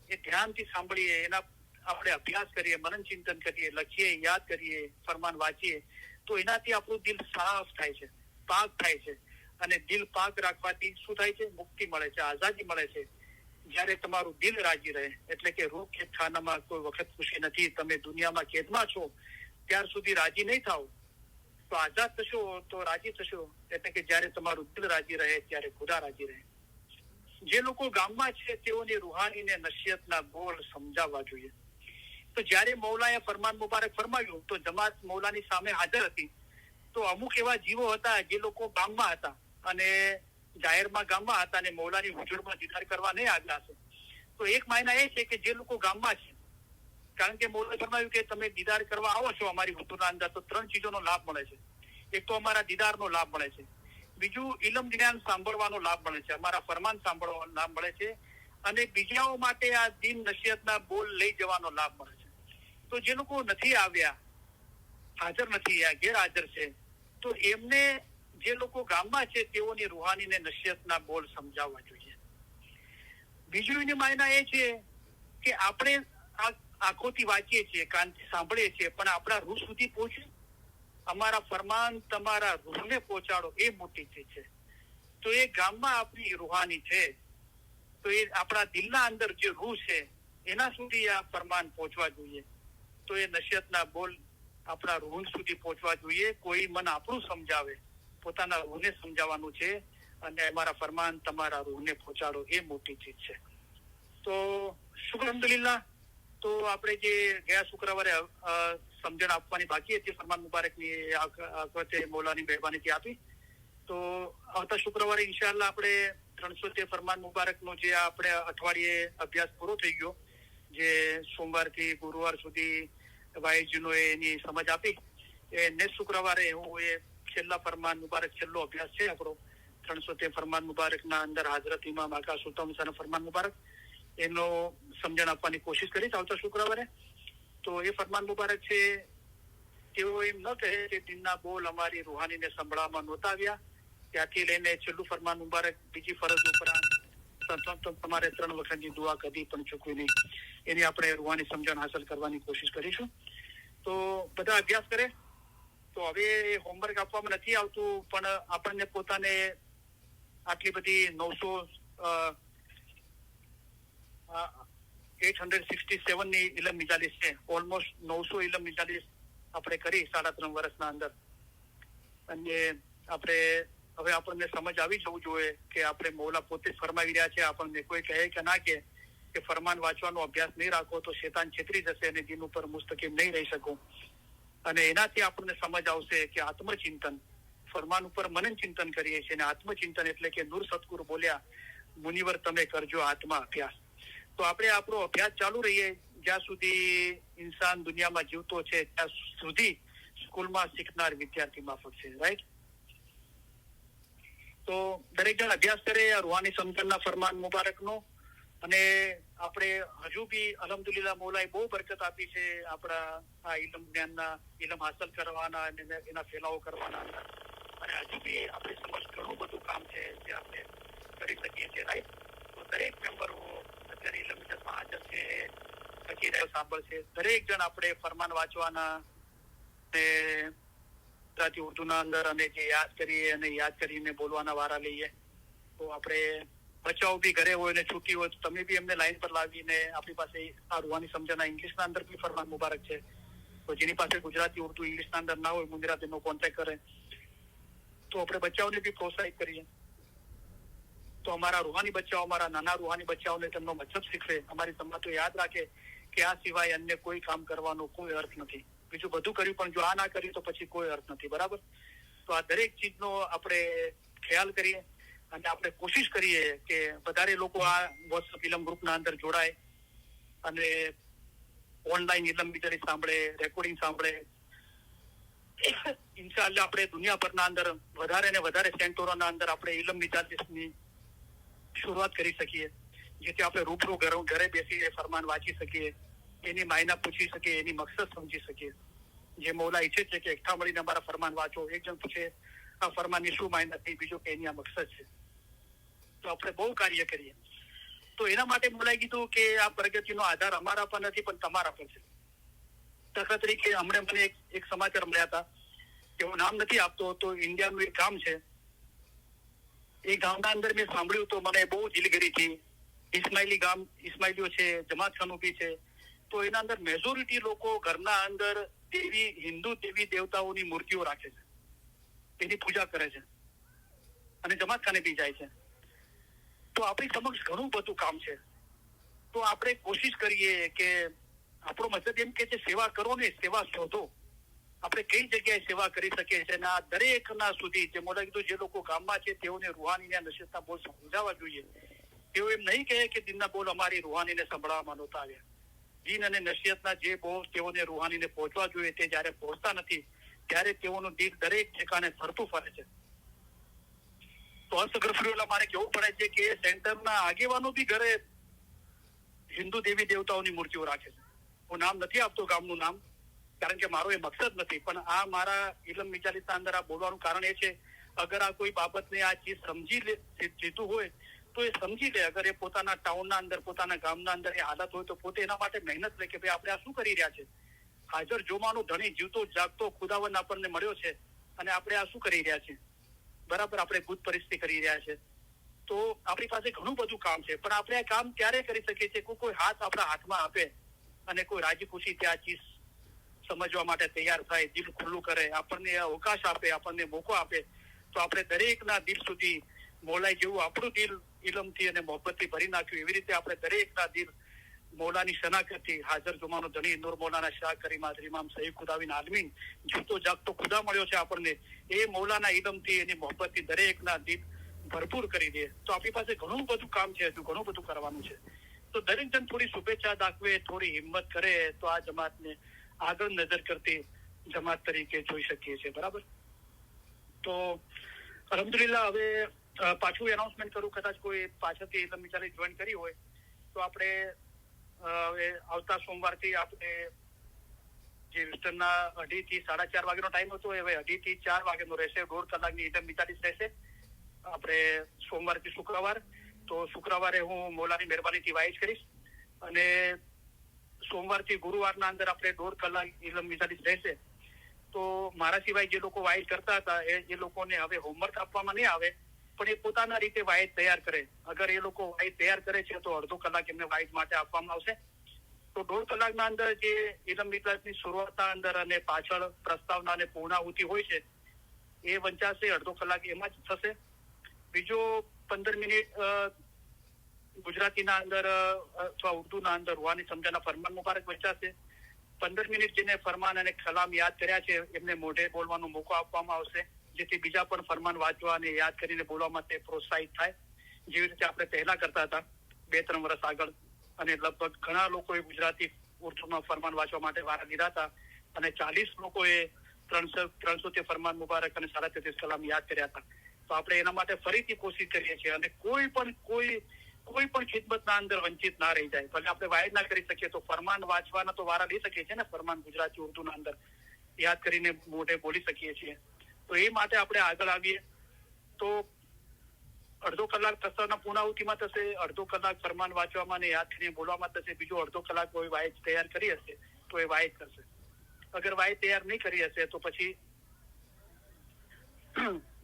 એ ધ્યાનથી સાંભળીએ, એના આપણે અભ્યાસ કરીએ, મનન ચિંતન કરીએ, લખીએ, યાદ કરીએ, ફરમાન વાંચીએ, તો એનાથી આપણું દિલ સાફ થાય છે, પાક થાય છે. અને દિલ પાક રાખવાથી શું થાય છે? મુક્તિ મળે છે, આઝાદી મળે છે. જયારે તમારું દિલ રાજી રહે, એટલે કે રૂહ કેદ ખાનામાં કોઈ વખત ખુશી નથી, તમે દુનિયામાં કેદમાં છો, ત્યાર સુધી રાજી નહીં થાવ તો આઝાદ થશો, તો રાજી થશો. એટલે કે જયારે તમારું દિલ રાજી રહે ત્યારે ખુદા રાજી રહે. જે લોકો ગામમાં છે તેઓની રૂહાની ને નસીહતના બોલ સમજાવવા જોઈએ. તો જયારે મૌલાએ ફરમાન મુબારક ફરમાવ્યું તો જમાત મૌલાની સામે હાજર હતી. તો અમુક એવા જીવો હતા જે લોકો ગામમાં હતા અને જાહેરમાં ગામમાં હતા અને મૌલાની હુજુરમાં દીદાર કરવા નહીં આવ્યા હશે. તો એક માયના એ છે કે જે લોકો ગામમાં છે, કારણ કે મૌલાએ ફરમાવ્યું કે તમે દીદાર કરવા આવો છો અમારી હુજુરના અંદર, તો 3 ચીજોનો લાભ મળે છે. એક તો અમારા દીદારનો લાભ મળે છે, બીજું ઇલમ જ્ઞાન સાંભળવાનો લાભ મળે છે, અમારા ફરમાન સાંભળવાનો લાભ મળે છે, અને બીજાઓ માટે આ દીન નસીહતના બોલ લઈ જવાનો લાભ મળે છે. તો જે લોકો નથી આવ્યા, હાજર નથી, આ ગેરહાજર છે, તો એમને જે લોકો ગામમાં છે તેઓની રૂહાની ને નસીહતના બોલ સમજાવવા જોઈએ. બીજું એની માયના એ છે કે આપણે આંખોથી વાંચીએ છીએ, કાનથી સાંભળીએ છીએ, પણ આપણા રૂહ સુધી પહોંચે, અમારા ફરમાન તમારા રૂહને પહોંચાડો, એ મોટી ચીજ છે. તો એ ગામમાં આપણી રૂહાની છે, તો એ આપણા દિલના અંદર જે રૂહ છે એના સુધી આ ફરમાન પહોંચવા જોઈએ. તો એ નસીહતના બોલ આપણા રૂહ સુધી પહોંચવા જોઈએ. કોઈ મન આપણું સમજાવે, પોતાના રૂહને સમજાવવાનું છે, અને અમારા ફરમાન તમારા રૂહને પહોંચાડો, એ મોટી ચીજ છે. તો શુક્ર અલ્હમ્દુલિલ્લાહ. તો આપણે જે ગયા શુક્રવારે સમજણ આપવાની બાકી હતી ફરમાન મુબારકની, આ વખતે મૌલાની મહેરબાનીથી આપી. તો આવતા શુક્રવારે ઇન્શાઅલ્લાહ આપણે 313 ફરમાન મુબારકનો જે આપણે અઠવાડિયે અભ્યાસ પૂરો થઈ ગયો, જે સોમવારથી ગુરુવાર સુધી વાયજીનો એની સમજ આપી, એ નેક્સ્ટ શુક્રવારે હું એ છેલ્લા ફરમાન મુબારક, છેલ્લો અભ્યાસ છે આપણો 313 ફરમાન મુબારકના અંદર હાજરત ઇમામ આકા સુલતાન મુસાના ફરમાન મુબારક, એનો સમજણ આપવાની કોશિશ કરીશ આવતા શુક્રવારે. તો એ ફરમાન મુબારક છે, તેઓ એમ ન કહે કે દિનના બોલ અમારી રૂહાનીને સંભળાવવામાં નહોતા આવ્યા, ત્યાંથી લઈને છેલ્લું ફરમાન મુબારક, બીજી ફરજ ઉપરાંત તમારે 3 વખતની દુઆ કદી પણ ચૂકવી નહીં. એની આપણે રૂહાની સમજણ હાંસલ કરવાની કોશિશ કરીશું. તો બધા અભ્યાસ કરે. તો હવે હોમવર્ક આપવામાં નથી આવતું, પણ આપણને પોતાને આટલી બધી 867 ની ઇલમ મિજાલીસ છે, ઓલમોસ્ટ 900 ઇલમ મિજાલીસ આપણે કરી 3.5 વર્ષના અંદર. અને આપણે હવે આપણને સમજ આવી જવું જોઈએ કે આપણે મૌલા પોતે જ ફરમાવી રહ્યા છે. આપણને કોઈ કહે કે ના કે ફરમાન વાંચવાનો અભ્યાસ નહીં રાખો તો શેતાન છેતરી જશે અને દિન ઉપર મુસ્તકીમ નહીં રહી શકો. અને એનાથી આપણને સમજ આવશે કે આત્મચિંતન, ફરમાન ઉપર મનન ચિંતન કરીએ છીએ, અને આત્મચિંતન એટલે કે નૂર સદગુરુ બોલ્યા, મુનિવર તમે કરજો આત્મા અભ્યાસ. તો આપણે આપણો અભ્યાસ ચાલુ રહીએ જ્યાં સુધી ઇન્સાન દુનિયામાં જીવતો છે, ત્યાં સુધી સ્કૂલમાં શીખનાર વિદ્યાર્થી માફક છે, રાઈટ? તો દરેક જણ અભ્યાસ કરે આ રૂહાની સમજણના ફરમાન મુબારકનો. અને આપણે હજુ બી અલ્હમ્દુલિલ્લાહ મૌલાએ બહુ બરકત આપી છે આપણા આ ઇલમ જ્ઞાનના, ઇલમ હાંસલ કરવાના અને એના ફેલાવો કરવાના. અને હજુ બી આપણી સમક્ષ ઘણું બધું કામ છે જે આપણે કરી શકીએ છીએ, રાઈટ? તો દરેક મેમ્બરો અત્યારે ઇલમ મિજલસમાં હાજર છે, પછી સાંભળશે. દરેક જણ આપણે ફરમાન વાંચવાના ગુજરાતી ઉર્દુના અંદર, અને જે યાદ કરીએ અને યાદ કરીને બોલવાના વારા લઈએ. તો આપણે બચ્ચાઓ બી ઘરે હોય ને છૂટી હોય તો તમે બી એમને લાઈન પર લાવીને, આપણી પાસે આ રૂહાની સમજણના ઇંગ્લિશના અંદર બી ફરમાન મુબારક છે, તો જેની પાસે ગુજરાતી ઉર્દુ ઇંગ્લિશના અંદર ના હોય, મુંદરાબેનનો કોન્ટેક્ટ કરે. તો આપણે બચ્ચાઓને બી પ્રોત્સાહિત કરીએ. તો અમારા રૂહાની બચ્ચાઓ, અમારા નાના રૂહાની બચ્ચાઓને તેમનો મતલબ શીખવે. અમારી સમાતો યાદ રાખે કે આ સિવાય અન્ય કોઈ કામ કરવાનો કોઈ અર્થ નથી. બીજું બધું કર્યું પણ જો આ ના કર્યું તો પછી કોઈ અર્થ નથી, બરાબર? તો આ દરેક ચીજનો આપણે ખ્યાલ કરીએ અને આપણે કોશિશ કરીએ કે વધારે લોકો આ વોટ્સઅપ ઇલમ ગ્રુપના અંદર જોડાય અને ઓનલાઈન ઇલમ મિજાલીસ સાંભળે, રેકોર્ડિંગ સાંભળે. ઇન્શાઅલ્લાહ આપણે દુનિયાભરના અંદર વધારે ને વધારે સેન્ટરોના અંદર આપણે ઇલમ મિજાલીસની શરૂઆત કરી શકીએ. જેથી આપણે રૂબરૂ ઘરે બેસીને ફરમાન વાંચી શકીએ, એની માયના પૂછી શકીએ, એની મકસદ સમજી શકીએ. જે મૌલા ઈચ્છે છે કે એકઠા મળીને અમારા ફરમાન વાંચો, એક જણ પૂછે આ ફરમાનની શું માયના થઈ, બીજું કે એની આ મકસદ છે, તો આપણે બહુ કાર્ય કરીએ. તો એના માટે મૌલાએ કીધું કે આ પ્રગતિનો આધાર અમારા પર નથી પણ તમારા પર છે. દાખલા તરીકે હમણાં મને એક સમાચાર મળ્યા હતા કે હું નામ નથી આપતો, તો ઇન્ડિયાનું એક ગામ છે, એ ગામના અંદર મેં સાંભળ્યું તો મને બહુ દિલગીરી થઈ. ઇસ્માઇલીઓ છે, જમાત ખાનુબી છે, તો એના અંદર મેજોરિટી લોકો ઘરના અંદર હિન્દુ દેવી દેવતાઓની મૂર્તિઓ રાખે છે, એની પૂજા કરે છે અને જમાત ખાને બી જાય છે. તો આપણી સમક્ષ ઘણું બધું કામ છે. તો આપણે કોશિશ કરીએ કે આપણો મતલબ એમ કે છે સેવા કરો ને સેવા શોધો. આપણે કઈ જગ્યાએ સેવા કરી શકીએ છીએ અને આ દરેકના સુધી જે મોટા કીધું જે લોકો ગામમાં છે તેઓને રૂહાની નસીહતના બોલ સમજાવવા જોઈએ. તેઓ એમ નહીં કહે કે દિનના બોલ અમારી રૂહાનીને સંભળાવવામાં નહોતા આવ્યા. દીન અને નસીહતના જે બોલ તેઓને રૂહાનીને પહોંચવા જોઈએ તે જયારે પહોંચતા નથી ત્યારે તેઓનું દિલ દરેક ઠેકાણે ફરતું ફરે છે. તો અસગ્રફરીઓલા મારે કેવું પડે છે કે સેન્ટરના આગેવાનો બી ઘરે હિન્દુ દેવી દેવતાઓની મૂર્તિઓ રાખે છે. હું નામ નથી આપતો ગામનું નામ, કારણ કે મારો એ મકસદ નથી, પણ આ મારા ઇલમ મિજાલિસના અંદર આ બોલવાનું કારણ એ છે, અગર આ કોઈ બાબતને આ ચીજ સમજી જીતું હોય તો એ સમજી લે. અગર એ પોતાના ટાઉનના અંદર, પોતાના ગામના અંદર એ હાલત હોય તો પોતે એના માટે મહેનત લે કે ભાઈ આપણે આ શું કરી રહ્યા છે. હાજર જોમાનો ધણી જીવતો જાગતો ખુદાવંદ આપણને મળ્યો છે અને આપણે આ શું કરી રહ્યા છીએ, બરાબર, આપણે ભૂત પરિસ્થિતિ કરી રહ્યા છે. તો આપણી પાસે ઘણું બધું કામ છે, પણ આપણે આ કામ ત્યારે કરી શકીએ છીએ કોઈ હાથ આપણા હાથમાં આપે અને કોઈ રાજી ખુશી ત્યાં ચીજ સમજવા માટે તૈયાર થાય, દિલ ખુલ્લું કરે, આપણને અવકાશ આપે, આપણને મોકો આપે. તો આપણે દરેકના દિલ સુધી મૌલાઈ જેવું આપણું દિલ ઇલમથી અને મોહબ્બતથી ભરી નાખ્યું, એવી રીતે આપણે દરેકના દિલ મૌલાની શનાખતથી હાજર જુમાનો ધણી નૂર મૌલાના શાહ કરીમાત ઇમામ સહીદ ખુદાવીન આલમીન જીવતો જાગતો ખુદા મળ્યો છે આપણને, એ મૌલાના ઇલમથી એની મોહબ્બતથી દરેકના દિલ ભરપૂર કરી દે. તો આપણી પાસે ઘણું બધું કામ છે, હજુ ઘણું બધું કરવાનું છે. તો દરેક જણ થોડી શુભેચ્છા દાખવે, થોડી હિંમત કરે તો આ જમાતને આગળ નજર કરતી જમાત તરીકે જોઈ શકીએ છીએ, બરાબર. તો અલહમદુલિલ્લાહ હવે પાછું એનાઉન્સમેન્ટ કરું, કદાચ કોઈ પાછળથી ઇલમ મિજાલી જોઈન કરી હોય તો આપણે હવે આવતા સોમવારથી આપણે જે વિસ્ટરના 2:30 થી 4:30 વાગ્યાનો ટાઈમ હતો હવે 2:30 થી 4 વાગ્યાનો રહેશે. 1.5 કલાકની ઇલમ મિજાલી રહેશે આપણે સોમવારથી શુક્રવાર. તો શુક્રવારે હું મૌલાની મહેરબાનીથી વાઇઝ કરીશ અને સોમવારથી ગુરુવારના અંદર આપણે 1.5 કલાક ઇલમ મિજાલી રહેશે. તો મારા સિવાય જે લોકો વાઇઝ કરતા હતા એ લોકોને હવે હોમવર્ક આપવામાં નહીં આવે, પણ એ પોતાના રીતે વાઇઝ તૈયાર કરે. અગર એ લોકો વાઇઝ તૈયાર કરે છે તો 1/2 કલાક એમને વાઇઝ માટે આપવામાં આવશે. તો 1.5 કલાકના અંદર જે ઇલમ મિજાલીની શરૂઆતના અંદર અને પાછળ પ્રસ્તાવના અને પૂર્ણાહુતિ હોય છે એ વંચાશે, 1/2 કલાક એમાં જ થશે. બીજો 15 મિનિટ ગુજરાતીના અંદર અથવા ઉર્દુના અંદર રૂહાની સમજાના ફરમાન મુબારક વંચાશે. 15 મિનિટ જેને ફરમાન અને કલામ યાદ કર્યા છે એમને મોઢે બોલવાનો મોકો આપવામાં આવશે, જેથી બીજા પણ ફરમાન વાંચવા અને યાદ કરીને બોલવા માટે પ્રોત્સાહિત થાય, જેવી રીતે આપણે પહેલા કરતા હતા 2-3 વર્ષ આગળ. અને લગભગ ઘણા લોકોએ ગુજરાતી ઉર્દુમાં ફરમાન વાંચવા માટે વારા લીધા હતા અને 40 લોકોએ 300 ફરમાન મુબારક અને 33 કલામ યાદ કર્યા હતા. તો આપણે એના માટે ફરીથી કોશિશ કરીએ છીએ અને કોઈ પણ ખિદમતના અંદર વંચિત ના રહી જાય. ભલે આપણે વાયદ ના કરી શકીએ તો ફરમાન વાંચવાના તો વારા લઈ શકીએ છીએ ને, ફરમાન ગુજરાતી ઉર્દુના અંદર યાદ કરીને મોઢે બોલી શકીએ છીએ. તો એ માટે આપણે આગળ આવીએ. તો 1/2 કલાક પ્રસ્તાવના પૂર્ણાહુતિમાં થશે, 1/2 કલાક ફરમાન વાંચવામાં અને યાદ કરીને બોલવામાં થશે. બીજો 1/2 કલાક કોઈ વાયદ તૈયાર કરી હશે તો એ વાયદ કરશે. અગર વાયદ તૈયાર નહીં કરી હશે તો પછી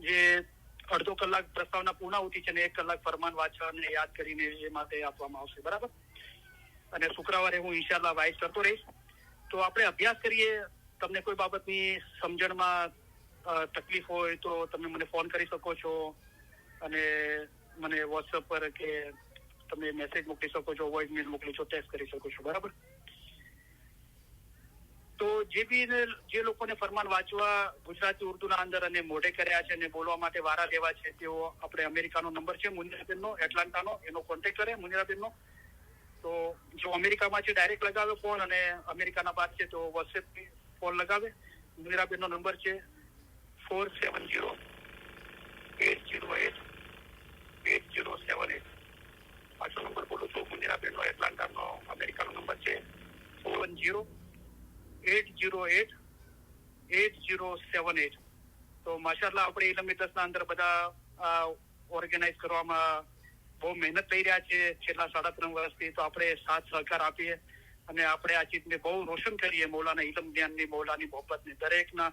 જે 1/2 કલાક પ્રસ્તાવના પૂર્ણાહુતિ છે ને 1 કલાક ફરમાન વાંચવા અને યાદ કરીને એ માટે આપવામાં આવશે, બરાબર. અને શુક્રવારે હું ઇન્શાલ્લાહ વાઇઝ કરતો રહીશ. તો આપણે અભ્યાસ કરીએ. તમને કોઈ બાબતની સમજણમાં તકલીફ હોય તો તમે મને ફોન કરી શકો છો અને મને વોટ્સઅપ પર કે તમે મેસેજ મોકલી શકો છો, વોઇસ મેલ મોકલી છો, ટેક્સ્ટ કરી શકો છો, બરાબર. તો જે લોકોને ફરમાન વાંચવા ગુજરાતી ઉર્દુના અંદર અને મોઢે કર્યા છે અને બોલવા માટે વારા લેવા છે તેઓ આપણે અમેરિકાનો નંબર છે મુનિરાબેનનો, એટલાન્ટાનો, એનો કોન્ટેક્ટ કરે મુનિરાબેનનો. તો જો અમેરિકામાં છે ડાયરેક્ટ લગાવે ફોન અને અમેરિકાના બહાર છે તો વોટ્સએપથી ફોન લગાવે. મુનિરાબેનનો નંબર છે 470-808-8078. પાછો નંબર બોલું છું 807878 તો માશાઅલ્લાહ આપણે ઇલમી દસના અંદર બધા ઓર્ગેનાઇઝ કરવામાં બહુ મહેનત થઈ રહ્યા છે છેલ્લા 3.5 વર્ષથી. તો આપણે સાથ સહકાર આપીએ અને આપણે આ ચીજને બહુ રોશન કરીએ. મૌલાના ઇલમ જ્ઞાનની, મૌલાની મોહબ્બતને દરેકના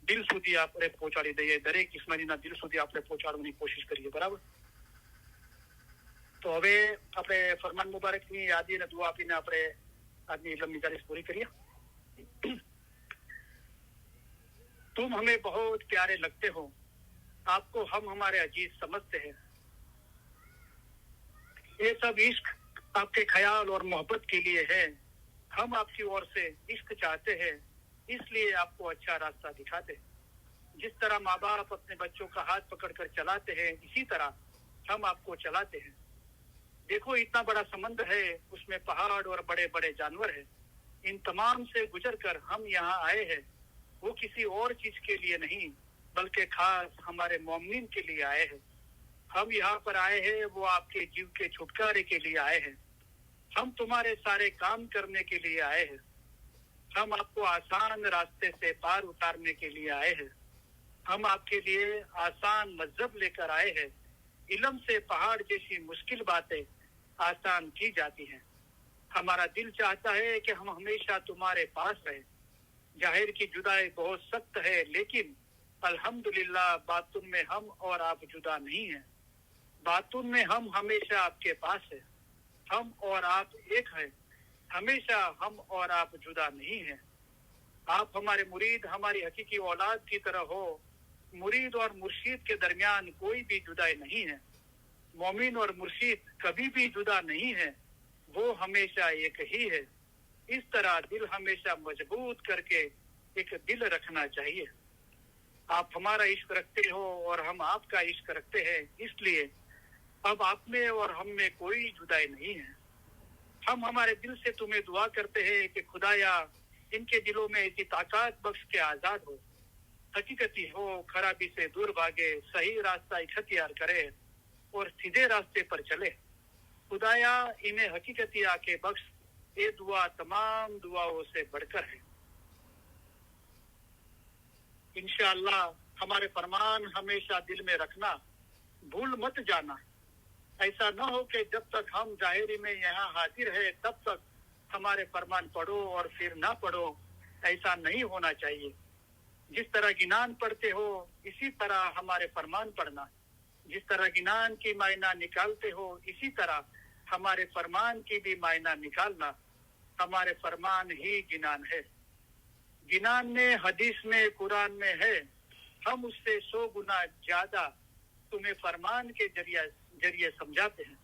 દિલ સુધી આપણે પહોંચાડી દઈએ, દરેક ઇસ્માઈલીના દિલ સુધી આપણે પહોંચાડવાની કોશિશ કરીએ. બરાબર? તો હવે આપણે ફરમાન મુબારકની યાદી અને દુઆ આપીને આપણે આજની ઇલમ નિજારીસ પૂરી કરીએ. तुम हमें बहुत प्यारे लगते हो, आपको हम हमारे अजीज समझते हैं. ये सब इश्क आपके ख्याल और मोहब्बत के लिए है. हम आपकी ओर से इश्क चाहते हैं, इसलिए आपको अच्छा रास्ता दिखाते हैं. जिस तरह माँ बाप अपने बच्चों का हाथ पकड़कर चलाते हैं, इसी तरह हम आपको चलाते हैं. देखो इतना बड़ा समंदर है, उसमें पहाड़ और बड़े बड़े जानवर हैं. इन तमाम से गुजर कर हम यहाँ आए हैं. वो किसी और चीज के लिए नहीं, बल्कि खास हमारे मोमिन के लिए आए हैं. हम यहाँ पर आए हैं, वो आपके जीव के छुटकारे के लिए आए हैं. हम तुम्हारे सारे काम करने के लिए आए हैं. हम आपको आसान रास्ते से पार उतारने के लिए आए हैं. हम आपके लिए आसान मजहब लेकर आए हैं. इल्म से पहाड़ जैसी मुश्किल बातें आसान की जाती हैं. हमारा दिल चाहता है कि हम हमेशा तुम्हारे पास रहें. जाहिर की जुदाई बहुत सख्त है, लेकिन अल्हम्दुलिल्लाह बातुन में हम और आप जुदा नहीं हैं. बातुन में हम हमेशा आपके पास है. हम और आप एक हैं. हमेशा हम और आप जुदा नहीं हैं. आप हमारे मुरीद, हमारी हकीकी औलाद की तरह हो. मुरीद और मुर्शीद के दरमियान कोई भी जुदाई नहीं है. मोमिन और मुर्शीद कभी भी जुदा नहीं है, वो हमेशा एक ही है. इस तरह दिल हमेशा मजबूत करके एक दिल रखना चाहिए. आप हमारा इश्क रखते हो और हम आपका इश्क रखते हैं, इसलिए अब आप में और हम में कोई जुदाई नहीं है. हम हमारे दिल से तुम्हें दुआ करते हैं कि खुदाया इनके दिलों में ऐसी ताकत बख्श के आजाद हो, हकीकती हो, खराबी से दूर भागे, सही रास्ता इख्तियार करे और सीधे रास्ते पर चले. खुदाया इन्हें हकीकती आके बख्श. ये दुआ तमाम दुआओं से बढ़कर है. इंशाअल्लाह हमारे फरमान हमेशा दिल में रखना, भूल मत जाना. ऐसा न हो कि जब तक हम जाहिरी में यहाँ हाजिर है तब तक हमारे फरमान पढ़ो और फिर ना पढ़ो. ऐसा नहीं होना चाहिए. जिस तरह गिनान पढ़ते हो इसी तरह हमारे फरमान पढ़ना. जिस तरह गिनान की मायना निकालते हो इसी तरह हमारे फरमान की भी मायना निकालना. हमारे फरमान ही गिनान है. गिनान में, हदीस में, कुरान में है. हम उससे 100 गुना ज्यादा तुम्हें फरमान के जरिए समझाते हैं.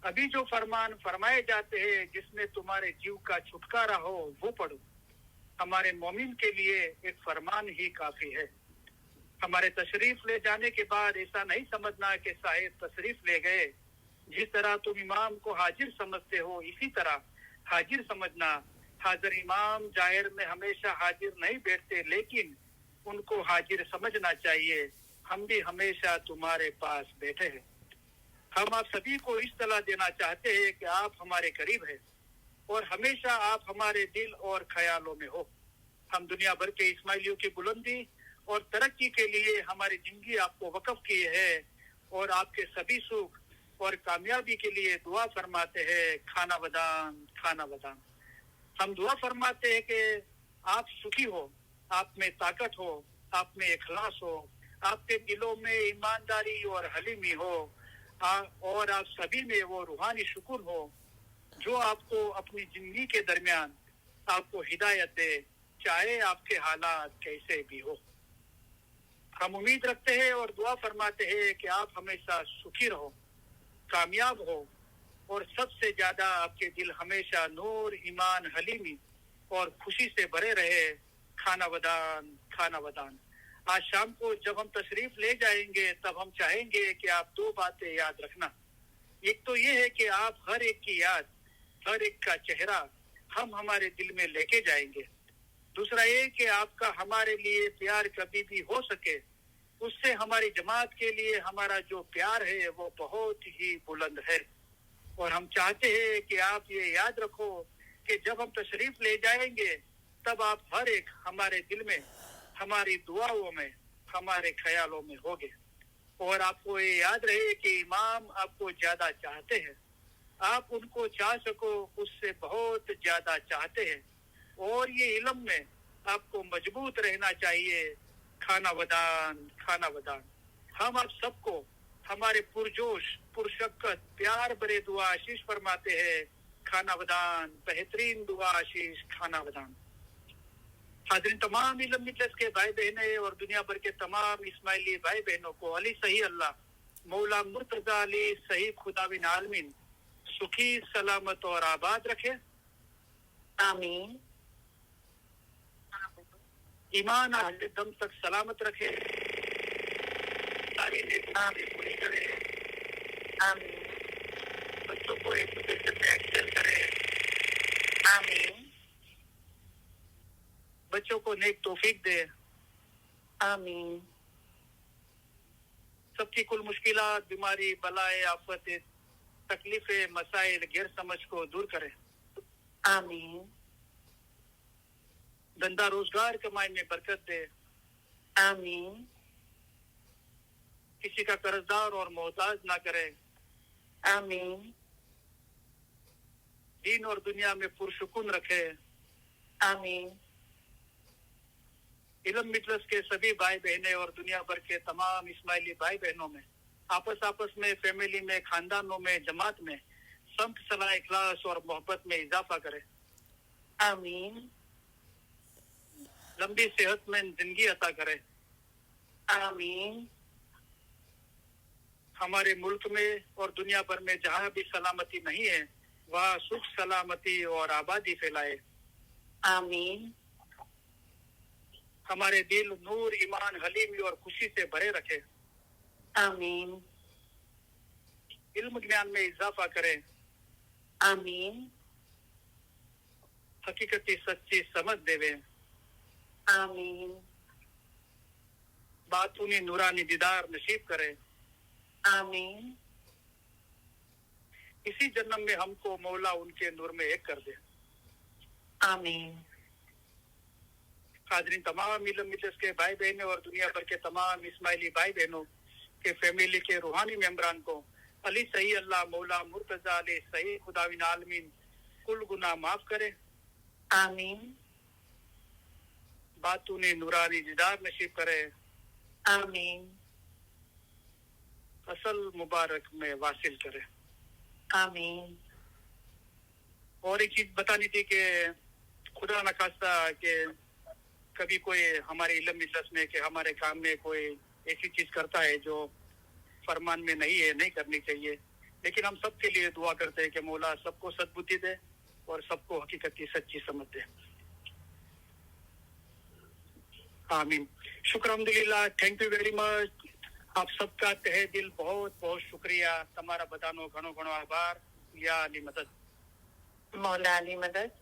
अभी जो फरमान फरमाए जाते हैं जिसमें तुम्हारे जीव का छुटकारा हो वो पढ़ो. हमारे मोमिन के लिए एक फरमान ही काफी है. हमारे तशरीफ ले जाने के बाद ऐसा नहीं समझना कि साहिब तशरीफ ले गए. जिस तरह तुम इमाम को हाजिर समझते हो इसी तरह हाजिर समझना. हाजिर इमाम जाहिर में हमेशा हाजिर नहीं बैठते, लेकिन उनको हाजिर समझना चाहिए. हम भी हमेशा तुम्हारे पास बैठे हैं. हम आप सभी को इस सलाह देना चाहते हैं कि आप हमारे करीब हैं और हमेशा आप हमारे दिल और ख्यालों में हो. हम दुनिया भर के इस्माइलियों की बुलंदी और तरक्की के लिए हमारी जिंदगी आपको वक्फ की है और आपके सभी सुख और कामयाबी के लिए दुआ फरमाते हैं. खाना बदान, खाना बदान. हम दुआ फरमाते हैं कि आप सुखी हो, आप में ताकत हो, आप में इखलास हो, आपके दिलों में ईमानदारी और हलीमी हो और आप सभी में वो रूहानी शुक्र हो जो आपको अपनी जिंदगी के दरमियान आपको हिदायत दे, चाहे आपके हालात कैसे भी हो. हम उम्मीद रखते हैं और दुआ फरमाते हैं कि आप हमेशा सुखी रहो, कामयाब हो और सबसे ज्यादा आपके दिल हमेशा नूर, ईमान, हलीमी और खुशी से भरे रहे. खाना बदान, खाना बदान. आज शाम को जब हम तशरीफ ले जाएंगे तब हम चाहेंगे कि आप 2 बातें याद रखना. एक तो ये है कि आप हर एक की याद, हर एक का चेहरा हम हमारे दिल में लेके जाएंगे. दूसरा ये कि आपका हमारे लिए प्यार कभी भी हो सके, उससे हमारी जमात के लिए हमारा जो प्यार है वो बहुत ही बुलंद है. और हम चाहते हैं कि आप ये याद रखो कि जब हम तशरीफ ले जाएंगे तब आप हर एक हमारे दिल में, हमारी दुआओं में, हमारे ख्यालों में होगे। और आपको ये याद रहे कि इमाम आपको ज्यादा चाहते हैं, आप उनको चाह सको उससे बहुत ज्यादा चाहते हैं। और ये इल्म में आपको मजबूत रहना चाहिए। खाना वदान। हम आप सबको हमारे पुरजोश पुरशक्कत प्यार भरे दुआ आशीष फरमाते हैं। खाना वदान, बेहतरीन दुआ आशीष, खाना वदान। हाज़रीन तमाम इल्म मिजलिस के भाई बहनें और दुनिया भर के तमाम इस्माइली भाई बहनों को अली सही अल्लाह मौला मुर्तजा अली सही खुदाविन आलमीन सुखी सलामत और आबाद रखे। आमीन। ईमान आखिर दम तक सलामत रखे। आमीन। बच्चों को एक दूसरे से एक्सेल करे। आमीन। बच्चों को नेक तौफीक दे। आमीन। सबकी कुल मुश्किलात, बीमारी, बलाए, आफतें, तकलीफें, मसाइल, गैर समझ को दूर करे। आमीन। धंधा रोजगार कमाई में बरकत दे। आमीन। किसी का कर्जदार और मोहताज ना करे। आमीन। दीन और दुनिया में पुरसुकून रखे। आमीन। इल्म मिजलिस के सभी भाई बहनें और दुनिया भर के तमाम इस्माइली भाई बहनों में आपस में, फैमिली में, खानदानों में, जमात में संत सलाह, इखलास और मोहब्बत में इजाफा करे। आमीन। लंबी सेहतमंद जिंदगी अता करे। आमीन। हमारे मुल्क में और दुनिया भर में जहाँ भी सलामती नहीं है वहाँ सुख, सलामती और आबादी फैलाए। आमीन। हमारे दिल नूर, ईमान, हलीमी और खुशी से भरे रखे। आमीन। इल्म ज्ञान में इजाफा करे। आमीन। हकीकती सच्ची समझ देवे। आमीन। बातूनी नूरानी दीदार नसीब करे। आमीन। इसी जन्म में हमको मौला उनके नूर में एक कर दे। आमीन। हाज़रीन तमाम इल्म मिजलिस के भाई बहनों और दुनिया भर के तमाम इस्माइली भाई बहनों के फैमिली के रूहानी मेंबरान को अली सही अल्लाह मौला मुर्तजा अली सही खुदाविन आलमीन कुल गुनाह माफ करे। आमीन। बातूनी नूरानी दीदार नसीब करे। आमीन। असल मुबारक में वासिल करे। आमीन। और एक चीज बतानी थी कि खुदा न खास्ता कि कभी कोई हमारे इल्म मिजलिस में कि हमारे काम में कोई ऐसी चीज करता है जो फरमान में नहीं है, नहीं करनी चाहिए, लेकिन हम सबके लिए दुआ करते हैं कि मौला सबको सद्बुद्धि दे और सबको हकीकत की सच्ची समझ दे। आमीन। शुक्र अल्हम्दुलिल्लाह। Thank you very much. आप सबका तहे दिल बहुत बहुत शुक्रिया। તમારા બધાનો ઘણો ઘણો આભાર। યા અલી મદદ। मौला अली मदद।